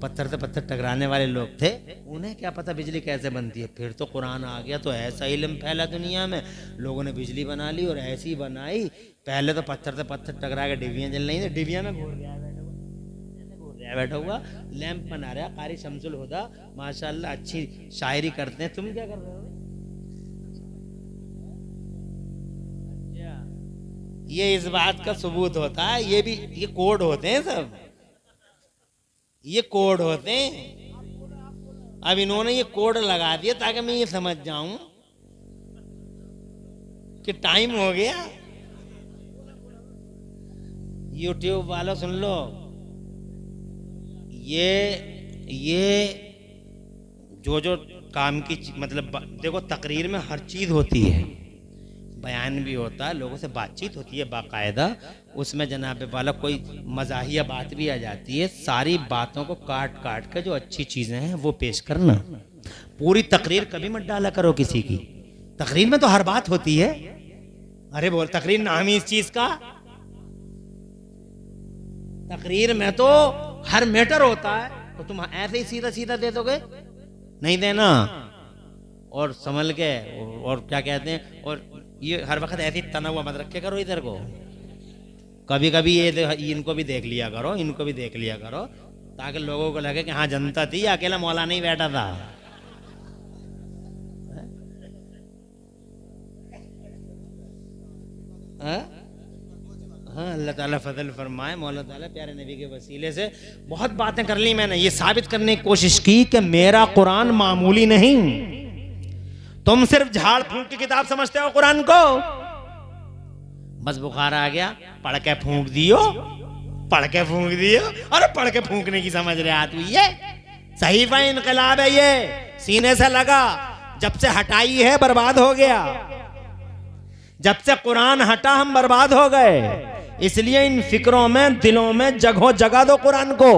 पत्थर से पत्थर टकराने वाले लोग थे, उन्हें क्या पता बिजली कैसे बनती है। फिर तो कुरान आ गया तो ऐसा इल्म फैला दुनिया में, लोगों ने बिजली बना ली और ऐसी बनाई। पहले तो पत्थर से पत्थर टकरा के डिबियां जल रही थी, डिबिया में घूर गया बैठा हुआ, लैंप बना रहा। कारी शमसुल हुदा माशाल्लाह अच्छी शायरी करते हैं। तुम क्या कर रहे हो? ये इस बात का सबूत होता है, ये भी ये कोड होते हैं, सब ये कोड होते हैं। अब इन्होंने ये कोड लगा दिया ताकि मैं ये समझ जाऊं कि टाइम हो गया। यूट्यूब वालों सुन लो, ये जो काम की मतलब देखो, तकरीर में हर चीज होती है, बयान भी होता है, लोगों से बातचीत होती है बाकायदा, उसमें जनाब वाला कोई मजाहिया बात भी आ जाती है। सारी बातों को काट काट कर जो अच्छी चीजें हैं वो पेश करना। पूरी तकरीर कभी मत डाला करो किसी की। तकरीर में तो हर बात होती है। अरे बोल, तकरीर नाम ही इस चीज का, तकरीर में तो हर मैटर होता है। तो तुम ऐसे ही सीधा सीधा दे दोगे? नहीं देना। और संभल के, और क्या कहते हैं, और ये हर वक्त ऐसे ही तना हुआ मत रखे करो इधर को। कभी कभी ये इनको भी देख लिया करो, इनको भी देख लिया करो, ताकि लोगों को लगे कि हाँ जनता थी, अकेला मौला नहीं बैठा था। हाँ, अल्लाह ताला फजल फरमाए। मौला ताला प्यारे नबी के वसीले से बहुत बातें कर ली मैंने, ये साबित करने की कोशिश की कि मेरा कुरान मामूली नहीं। तुम सिर्फ झाड़ फूंक की किताब समझते हो कुरान को। बस बुखार आ गया, पढ़ के फूंक दियो, पढ़ के फूंक दियो। अरे पढ़ के फूंकने की समझ रहे आती हुई है? सहीफा इनकलाब है ये, सीने से लगा, जब से हटाई है बर्बाद हो गया। जब से कुरान हटा हम बर्बाद हो गए। इसलिए इन फिक्रों में, दिलों में जगह जगा दो कुरान को,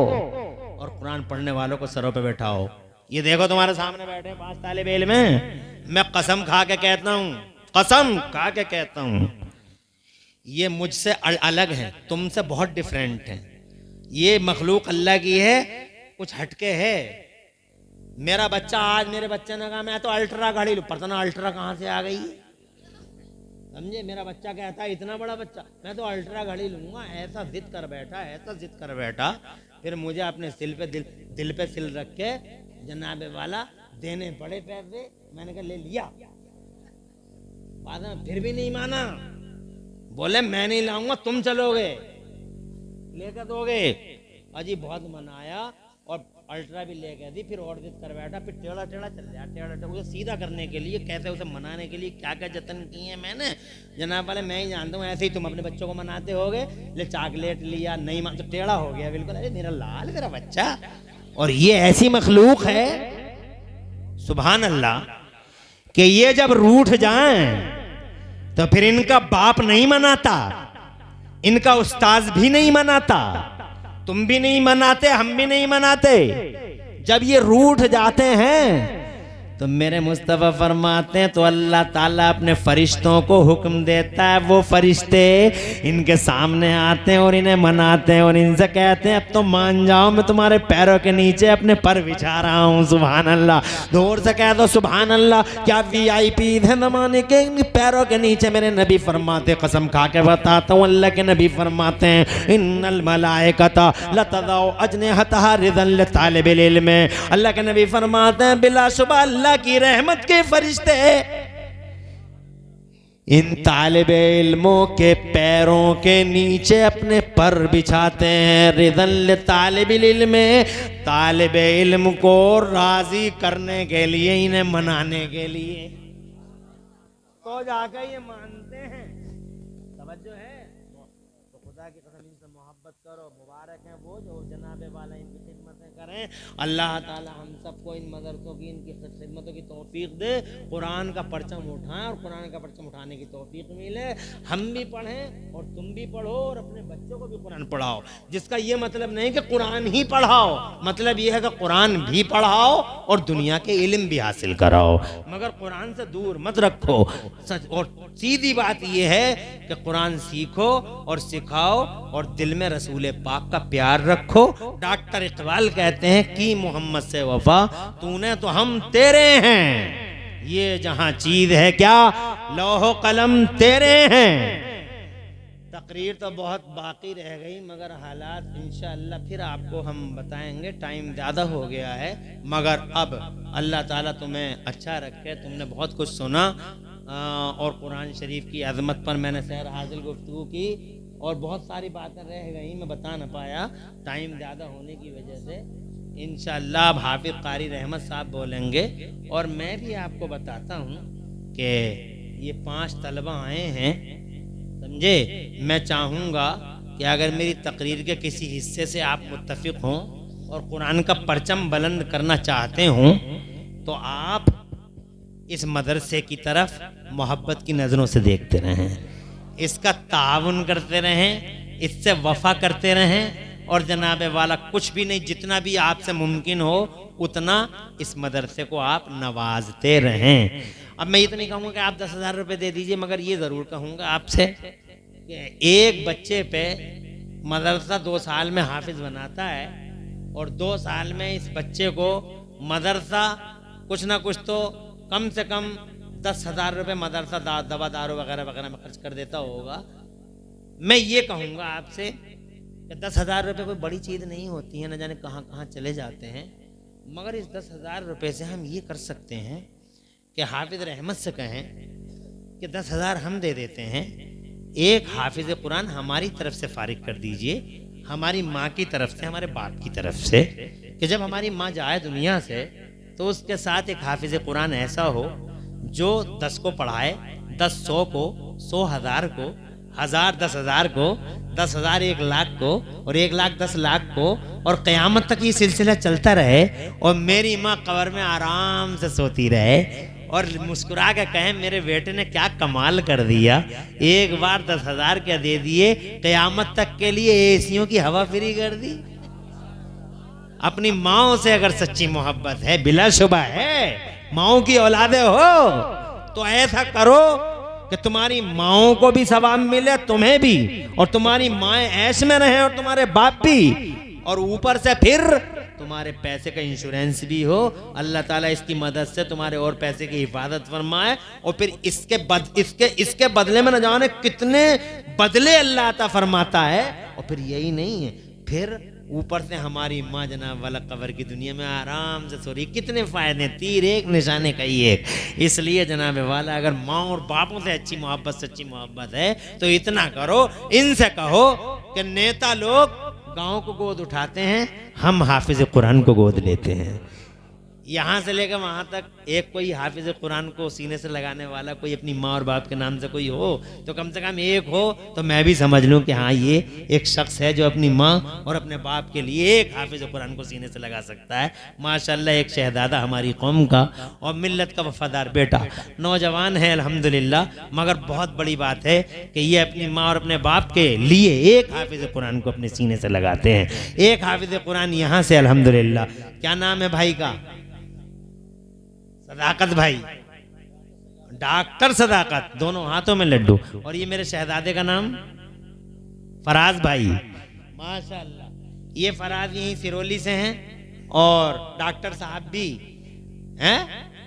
और कुरान पढ़ने वालों को सरों पे बैठाओ। ये देखो तुम्हारे सामने बैठे 5 तालिब इल्म में, मैं कसम खा के कहता हूं, कसम खा के कहता हूं, ये मुझसे अलग है, तुमसे बहुत डिफरेंट है। ये मखलूक अल्लाह की है, कुछ हटके है। मेरा बच्चा, आज मेरे बच्चे ने कहा मैं तो अल्ट्रा गाड़ी लूं, पता ना अल्ट्रा कहां से आ गई, समझे? मेरा बच्चा कहता है, इतना बड़ा बच्चा, मैं तो अल्ट्रा घड़ी लूंगा। ऐसा जिद कर बैठा, ऐसा जिद कर बैठा। फिर मुझे अपने दिल पे सिल रख के जनाब वाला देने पड़े पैसे। मैंने कहा ले लिया, बाद में फिर भी नहीं माना। बोले मैं नहीं लाऊंगा, तुम चलोगे, लेकर दोगे। अजी बहुत मनाया और अल्ट्रा भी लेकर दी। फिर और जिद कर बैठा, फिर टेढ़ा टेढ़ा चल रहा, टेढ़ा टेढ़ा। उसे सीधा करने के लिए, कैसे उसे मनाने के लिए क्या क्या जतन किए हैं मैंने, जनाब वाले मैं ही जानता हूँ। ऐसे ही तुम अपने बच्चों को मनाते होगे, ले चॉकलेट लिया, नहीं मान तो टेढ़ा हो गया बिल्कुल। अरे मेरा लाल, मेरा बच्चा। और ये ऐसी मखलूक है, सुभान अल्लाह, कि ये जब रूठ जाएं तो फिर इनका बाप नहीं मनाता, इनका उस्ताद भी नहीं मनाता, तुम भी नहीं मनाते, हम भी नहीं मनाते। जब ये रूठ जाते हैं तो मेरे मुस्तफ़ा फरमाते हैं तो अल्लाह ताला अपने फरिश्तों को हुक्म देता है, वो फरिश्ते इनके सामने आते हैं और इन्हें मनाते हैं और इनसे कहते हैं अब तो मान जाओ, मैं तुम्हारे पैरों के नीचे अपने पर बिछा रहा हूँ। सुभान अल्लाह, दूर से कह दो सुभान अल्लाह। क्या VIP है ज़माने के, पैरों के नीचे मेरे नबी फरमाते, कसम खा के बताता हूँ, अल्लाह के नबी फरमाते हैं इन्नल मलाइकता लतज़उ अजनिहतहा रिज़न लितालिबिल इल्म। अल्लाह के नबी फरमाते हैं बिलाशुबह अल्लाह की रहमत के फरिश्ते इन तालिबे इल्मों के पैरों के नीचे अपने पर बिछाते हैं। रिज़न लितालिबिल इल्म, तालिबे इल्म को राजी करने के लिए, इन्हें मनाने के लिए, तो जाकर ये मानते हैं। तवज्जो है, तो खुदा की कसम इनसे मोहब्बत करो। मुबारक है वो जो जनाबे वाला इनकी खिदमतें करें। अल्लाह ताला हम सबको इन मदरसों की, इनकी खिदमतों की तौफीक दे, कुरान का परचम उठाएं और कुरान का परचम उठाने की तौफीक मिले। हम भी पढ़ें और तुम भी पढ़ो और अपने बच्चों को भी कुरान पढ़ाओ। जिसका ये मतलब नहीं कि कुरान ही पढ़ाओ, मतलब ये है कि कुरान भी पढ़ाओ और दुनिया के इल्म भी हासिल कराओ, मगर कुरान से दूर मत रखो। सच और सीधी बात यह है कि कुरान सीखो और सिखाओ और दिल में रसूल पाक का प्यार रखो। डॉक्टर इकबाल कहते हैं कि मोहम्मद से वफा तूने तो हम तेरे हैं, ये जहां चीज है क्या लौह कलम तेरे हैं। तकरीर तो बहुत बाकी रह गई, मगर हालात इंशाअल्लाह फिर आपको हम बताएंगे, टाइम ज़्यादा हो गया है। मगर अब अल्लाह ताला तुम्हें अच्छा रखे, तुमने बहुत कुछ सुना और कुरान शरीफ की अज़मत पर मैंने सैर हासिल गुफ्तगू की और बहुत सारी बातें रह गई, मैं बता ना पाया टाइम ज़्यादा होने की वजह से। इंशाअल्लाह अब हाफिज़ कारी रहमत साहब बोलेंगे और मैं भी आपको बताता हूँ कि ये 5 तलबा आए हैं, समझे। मैं चाहूँगा कि अगर मेरी तकरीर के किसी हिस्से से आप मुत्तफ़िक़ हों और कुरान का परचम बुलंद करना चाहते हों तो आप इस मदरसे की तरफ मोहब्बत की नज़रों से देखते रहें, इसका ताउन करते रहें, इससे वफा करते रहें और जनाबे वाला कुछ भी नहीं, जितना भी आपसे मुमकिन हो उतना इस मदरसे को आप नवाजते रहें। अब मैं ये तो नहीं कहूँगा कि आप 10,000 रुपये दे दीजिए, मगर ये ज़रूर कहूँगा आपसे कि एक बच्चे पे मदरसा 2 साल में हाफिज़ बनाता है और 2 साल में इस बच्चे को मदरसा कुछ ना कुछ तो कम से कम 10,000 रुपये मदरसा दवा दारू वगैरह वगैरह में खर्च कर देता होगा। मैं ये कहूँगा आपसे कि 10,000 रुपये कोई बड़ी चीज़ नहीं होती है, न जाने कहाँ कहाँ चले जाते हैं, मगर इस 10,000 रुपये से हम ये कर सकते हैं कि हाफिज़ रहमत से कहें कि 10,000 हम दे देते हैं, एक हाफिज़ कुरान हमारी तरफ से फारिग कर दीजिए, हमारी माँ की तरफ से, हमारे बाप की तरफ से, कि जब हमारी माँ जाए दुनिया से तो उसके साथ एक हाफिज़ कुरान ऐसा हो जो 10 को पढ़ाए, 10 100 को, 100 1000 को, 1000 10,000 को, 10,000 1 लाख को और 1 लाख 10 लाख को, और क़यामत तक ये सिलसिला चलता रहे और मेरी माँ कब्र में आराम से सोती रहे और मुस्कुरा के कहें मेरे बेटे ने क्या कमाल कर दिया, एक बार 10,000 क्या दे दिए, क़यामत तक के लिए एसियों की हवा फ्री कर दी। अपनी माओ से अगर सच्ची मोहब्बत है, बिलाशुबा है, माओ की औलादे हो, तो ऐसा करो कि तुम्हारी माओ को भी सवाब मिले, तुम्हें भी, और तुम्हारी माएँ ऐश में रहें और तुम्हारे बाप भी, और ऊपर से फिर तुम्हारे पैसे का इंश्योरेंस भी हो। अल्लाह ताला इसकी मदद से तुम्हारे और पैसे की हिफाजत फरमाए और फिर इसके बदले में न जाने कितने बदले अल्लाह अता फरमाता है। और फिर यही नहीं है, फिर ऊपर से हमारी माँ जनाब वाला कब्र की दुनिया में आराम से सो रही। कितने फ़ायदे, तीर एक निशाने का ही एक। इसलिए जनाब वाला अगर माँ और बापों से अच्छी मोहब्बत, सच्ची मोहब्बत है तो इतना करो, इनसे कहो कि नेता लोग गाँव को गोद उठाते हैं, हम हाफिज़ कुरान को गोद लेते हैं। यहाँ से लेकर वहाँ तक एक कोई हाफिज़ कुरान को सीने से लगाने वाला कोई अपनी माँ और बाप के नाम से कोई हो तो कम से कम एक हो, तो मैं भी समझ लूँ कि हाँ ये एक शख्स है जो अपनी माँ और अपने बाप के लिए एक हाफिज़ कुरान को सीने से लगा सकता है। माशाल्लाह, एक शहजादा हमारी कौम का और मिल्लत का वफादार बेटा, नौजवान है अल्हम्दुलिल्लाह, मगर बहुत बड़ी बात है कि ये अपनी माँ और अपने बाप के लिए एक हाफिज़ कुरान को अपने सीने से लगाते हैं। एक हाफिज़ कुरान यहाँ से अल्हम्दुलिल्लाह। क्या नाम है भाई का? सदाकत भाई, डॉक्टर सदाकत, दोनों हाथों में लड्डू। और ये मेरे शहजादे का नाम फराज भाई, माशाल्लाह। ये फराज यहीं सिरोली से हैं और डॉक्टर साहब भी हैं।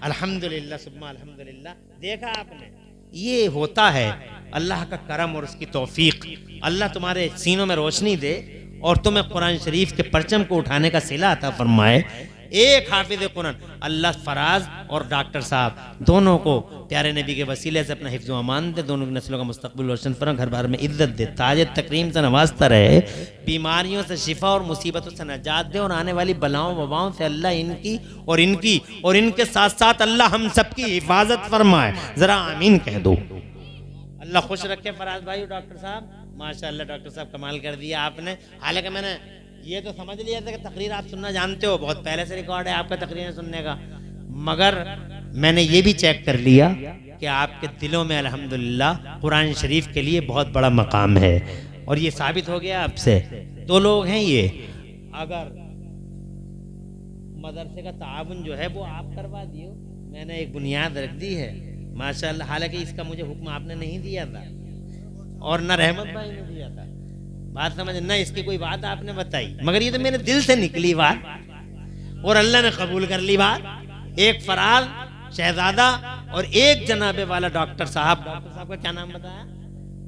अल्हम्दुलिल्लाह सुब्हान अल्हम्दुलिल्लाह। देखा आपने, ये होता है अल्लाह का करम और उसकी तौफीक। अल्लाह तुम्हारे सीनों में रोशनी दे और तुम्हें कुरान शरीफ के परचम को उठाने का सिला अता फरमाए। एक हाफिज कुरान अल्लाह फराज और डॉक्टर साहब दोनों को प्यारे नबी के वसीले से अपना हिफ्ज़ व अमान दे, दोनों की नस्लों का मुस्तकबिल रोशन फरमा, घर बार में इज्जत दे, ताज तकरीम से नवाजता रहे, बीमारियों से शिफा और मुसीबतों से नजात दे, और आने वाली बलाओं वबाओं से अल्लाह इनकी और इनके साथ साथ अल्लाह हम सबकी हिफाजत फरमाए। जरा आमीन कह दो। अल्लाह खुश रखे फराज भाई और डॉक्टर साहब, माशाअल्लाह। डॉक्टर साहब कमाल कर दिया आपने। हालांकि मैंने ये तो समझ लिया था कि तकरीर आप सुनना जानते हो, बहुत पहले से रिकॉर्ड है आपका तकरीर सुनने का, मगर मैंने ये भी चेक कर लिया कि आपके दिलों में अल्हम्दुलिल्लाह कुरान शरीफ के लिए बहुत बड़ा मकाम है। और ये साबित हो गया आपसे। 2 लोग हैं ये, अगर मदरसे का ताउन जो है वो आप करवा दियो, मैंने एक बुनियाद रख दी है माशाअल्लाह। हालांकि इसका मुझे हुक्म आपने नहीं दिया था और न रहमत भाई ने दिया था, बात समझ ना, इसकी कोई बात आपने बताई, मगर ये तो मेरे दिल से निकली बात और अल्लाह ने कबूल कर ली बात। एक फराज शहजादा और एक जनाबे वाला डॉक्टर साहब। डॉक्टर साहब का क्या नाम बताया?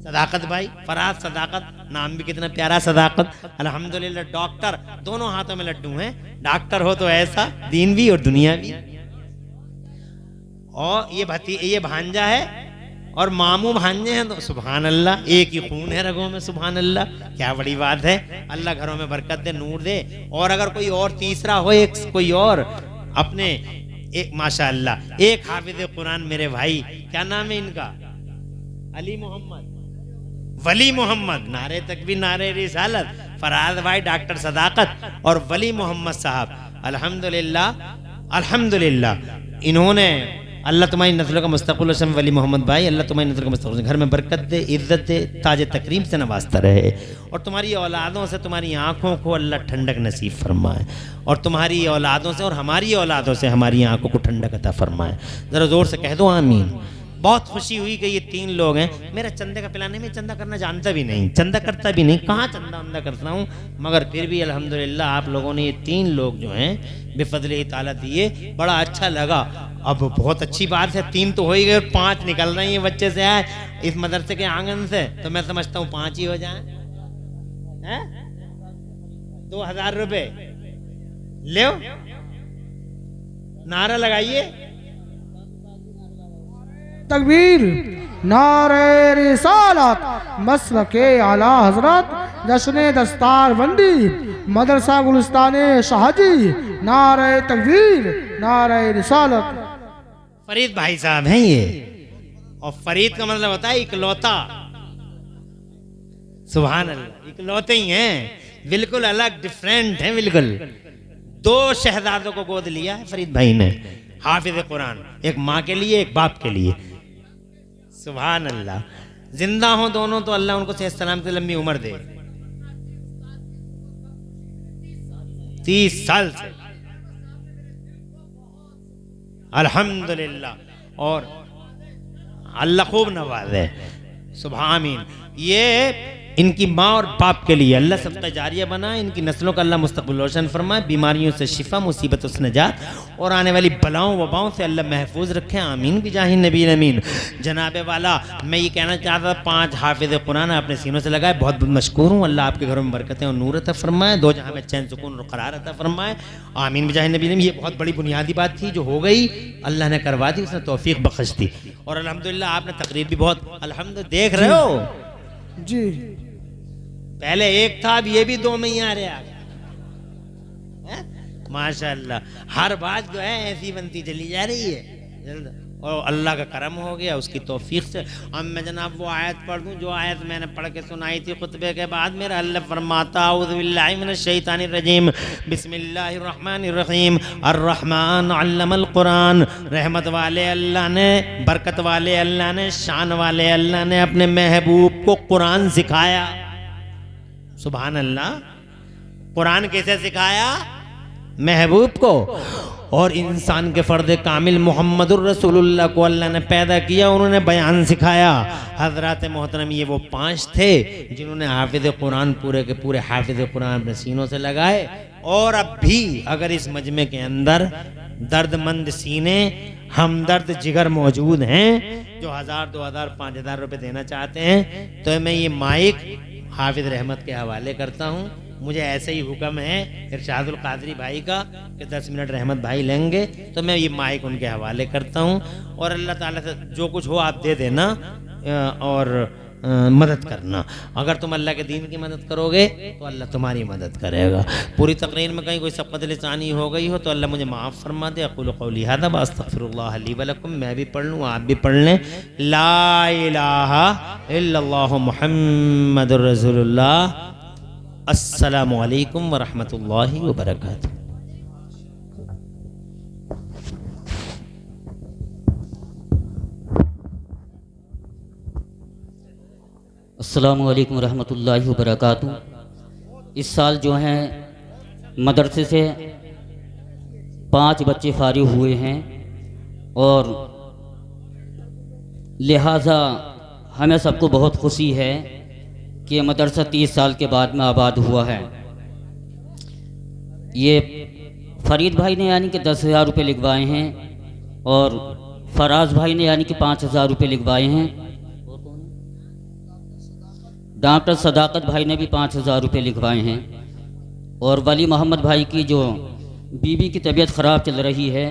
सदाकत भाई। फराज सदाकत, नाम भी कितना प्यारा सदाकत। अल्हम्दुलिल्लाह डॉक्टर, दोनों हाथों में लड्डू हैं। डॉक्टर हो तो ऐसा, दीन भी और दुनिया भी। और ये भांजा है और मामू भांजे हैं, तो सुभान अल्लाह, एक ही खून है रगों में, सुभान अल्लाह, क्या बड़ी बात है। अल्लाह घरों में बरकत दे, नूर दे। और अगर कोई और तीसरा हो, एक कोई और अपने एक माशाअल्लाह एक हाफिज कुरान मेरे भाई, क्या नाम है इनका? अली मोहम्मद, वली मोहम्मद, नारे तकबीर नारे रिसालत। फराज भाई, डॉक्टर सदाकत और वली मोहम्मद साहब, अल्हम्दुलिल्लाह अल्हम्दुलिल्लाह। इन्होंने अल्लाह तुम्हारी नस्लों का मुस्तकबिल रोशन, वली मोहम्मद भाई, अल्लाह तुम्हारी नस्लों का मुस्तकबिल घर में बरकत दे, इज्जत दे, ताज तकरीम से नवाजता रहे। और तुम्हारी औलादों से, तुम्हारी आंखों को अल्लाह ठंडक नसीब फरमाए, और तुम्हारी औलादों से और हमारी औलादों से हमारी आंखों को ठंडक अता फरमाए। ज़रा ज़ोर से कह दो आमीन। बहुत खुशी हुई कि ये 3 लोग हैं। मेरा चंदे का पिलाने में, चंदा करना जानता भी नहीं, चंदा करता भी नहीं, कहाँ चंदा वंदा करता हूँ, मगर फिर भी अल्हम्दुलिल्लाह आप लोगों ने ये 3 लोग जो हैं बेफज़ल ताला दिए, बड़ा अच्छा लगा। अब बहुत अच्छी बात है, 3 तो हो ही गए और 5 निकल रही हैं बच्चे से आए इस मदरसे के आंगन से, तो मैं समझता हूँ 5 ही हो जाए। 2000 रुपये ले, नारा लगाइए, तकबीर, नारे रिसालत, मसलके आला हजरत, जश्न दस्तार बंदी, मदरसा गुलिस्ताने शाहजी, नारे तकबीर, नारे रिसालत। फरीद भाई साहब हैं ये, और फरीद का मतलब होता है इकलौता। सुभान अल्लाह, इकलौते ही हैं, बिल्कुल अलग, डिफरेंट हैं बिल्कुल। 2 शहजादों को गोद लिया है फरीद भाई ने, हाफिज कुरान, एक माँ के लिए एक बाप के लिए। सुभान अल्लाह, जिंदा हो दोनों तो अल्लाह उनको सेहत सलाम से लंबी उम्र दे। 30 साल से अल्हम्दुलिल्लाह, और अल्लाह खूब नवाजे, सुभान आमीन। ये इनकी माँ और बाप के लिए अल्लाह सबका जारिया बनाए, इनकी नस्लों का अल्लाह मुस्तकबिल रोशन फरमाए, बीमारियों से शिफा, मुसीबतों से नजात, और आने वाली बलाओं वबाओं से अल्लाह महफूज रखे, आमीन बिजाहि नबी अमीन। जनाबे वाला, मैं ये कहना चाहता था, 5 हाफिज कुरान अपने सीनों से लगाए, बहुत बहुत मशकूर हूँ। अल्लाह आपके घरों में बरकतें और नूर अता फरमाए, 2 जहां में चैन सुकून और करार अता फरमाए, आमीन बिजाहि नबी अमीन। ये बहुत बड़ी बुनियादी बात थी जो हो गई, अल्लाह ने करवा दी, उसने तौफीक बख्श दी। और अल्हम्दुलिल्लाह आपने तकरीर भी बहुत अल्हम्दुलिल्लाह, देख रहे हो जी, पहले एक था, अब ये भी 2 में ही आ रहे माशाअल्लाह। हर बात जो है ऐसी बनती चली जा रही है, और अल्लाह का करम हो गया उसकी तौफीक से। अब मैं जनाब वो आयत पढ़ दूँ जो आयत मैंने पढ़ के सुनाई थी खुतबे के बाद। मेरा अल्लाह फरमाता, औज़ु बिल्लाहि मिनश शैतानिर रजीम, बिस्मिल्लाहिर रहमानिर रहीम, अर्रहमान अल्लमल कुरान। रहमत वाले अल्लाह ने, बरकत वाले अल्लाह ने, शान वाले अल्लाह ने अपने महबूब को कुरान सिखाया। सुभान अल्लाह, कुरान कैसे सिखाया? महबूब को। और इंसान के फ़र्द कामिल मुहम्मदुर रसूलुल्लाह को अल्लाह ने पैदा किया, उन्होंने बयान सिखाया। हज़रात मोहतरम ये वो 5 थे जिन्होंने हाफिज़ कुरान पूरे के पूरे हाफिज़ कुरान अपने सीनों से लगाए। और अब भी अगर इस मजमे के अंदर दर्दमंद सीने हमदर्द जिगर मौजूद हैं जो 1000, 2000, 5000 रुपये देना चाहते हैं, तो मैं ये माइक हाफिज़ रहमत के हवाले करता हूँ। मुझे ऐसे ही हुक्म है इरशादुल कादरी भाई का कि 10 मिनट रहमत भाई लेंगे, तो मैं ये माइक उनके हवाले करता हूँ। और अल्लाह ताला से जो कुछ हो आप दे देना और मदद करना। अगर तुम अल्लाह के दीन की मदद करोगे तो अल्लाह तुम्हारी मदद करेगा। पूरी तकरीर में कहीं कोई सबक़त लिसानी हो गई हो तो अल्लाह मुझे माफ़ फरमा दे। अक़ूलु क़ौली हाज़ा व अस्तग़फ़िरुल्लाह ली व लकुम। मैं भी पढ़ लूँ, आप भी पढ़ लें। ला इलाहा इल्लल्लाहु मुहम्मदुर रसूलुल्लाह। अस्सलामु अलैकुम व रहमतुल्लाहि व बरकातुहू। अस्सलामु अलैकुम रहमतुल्लाहि व बरकातुहू। इस साल जो हैं मदरसे से 5 बच्चे फारिग हुए हैं और लिहाजा हमें सबको बहुत खुशी है कि मदरसा 30 साल के बाद में आबाद हुआ है। ये फरीद भाई ने यानी कि 10,000 रुपये लिखवाए हैं और फराज भाई ने यानी कि 5,000 रुपये लिखवाए हैं। डॉक्टर सदाकत भाई ने भी 5,000 रुपये लिखवाए हैं। और वली मोहम्मद भाई की जो बीवी की तबीयत ख़राब चल रही है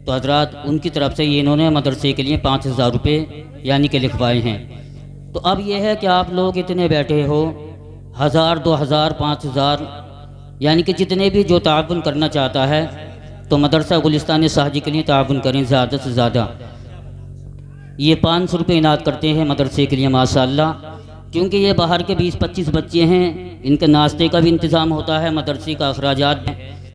तो हजरात उनकी तरफ से ये इन्होंने मदरसे के लिए 5,000 रुपये यानी कि लिखवाए हैं। तो अब ये है कि आप लोग इतने बैठे हो, 1000, 2000, 5000 यानी कि जितने भी जो ताउन करना चाहता है तो मदरसा गुलिस्तान शाहजी के लिए ताउन करें ज़्यादा से ज़्यादा। ये 500 रुपये इनात करते हैं मदरसे के लिए माशाअल्लाह, क्योंकि ये बाहर के 20-25 बच्चे हैं, इनके नाश्ते का भी इंतज़ाम होता है, मदरसे का अखराजात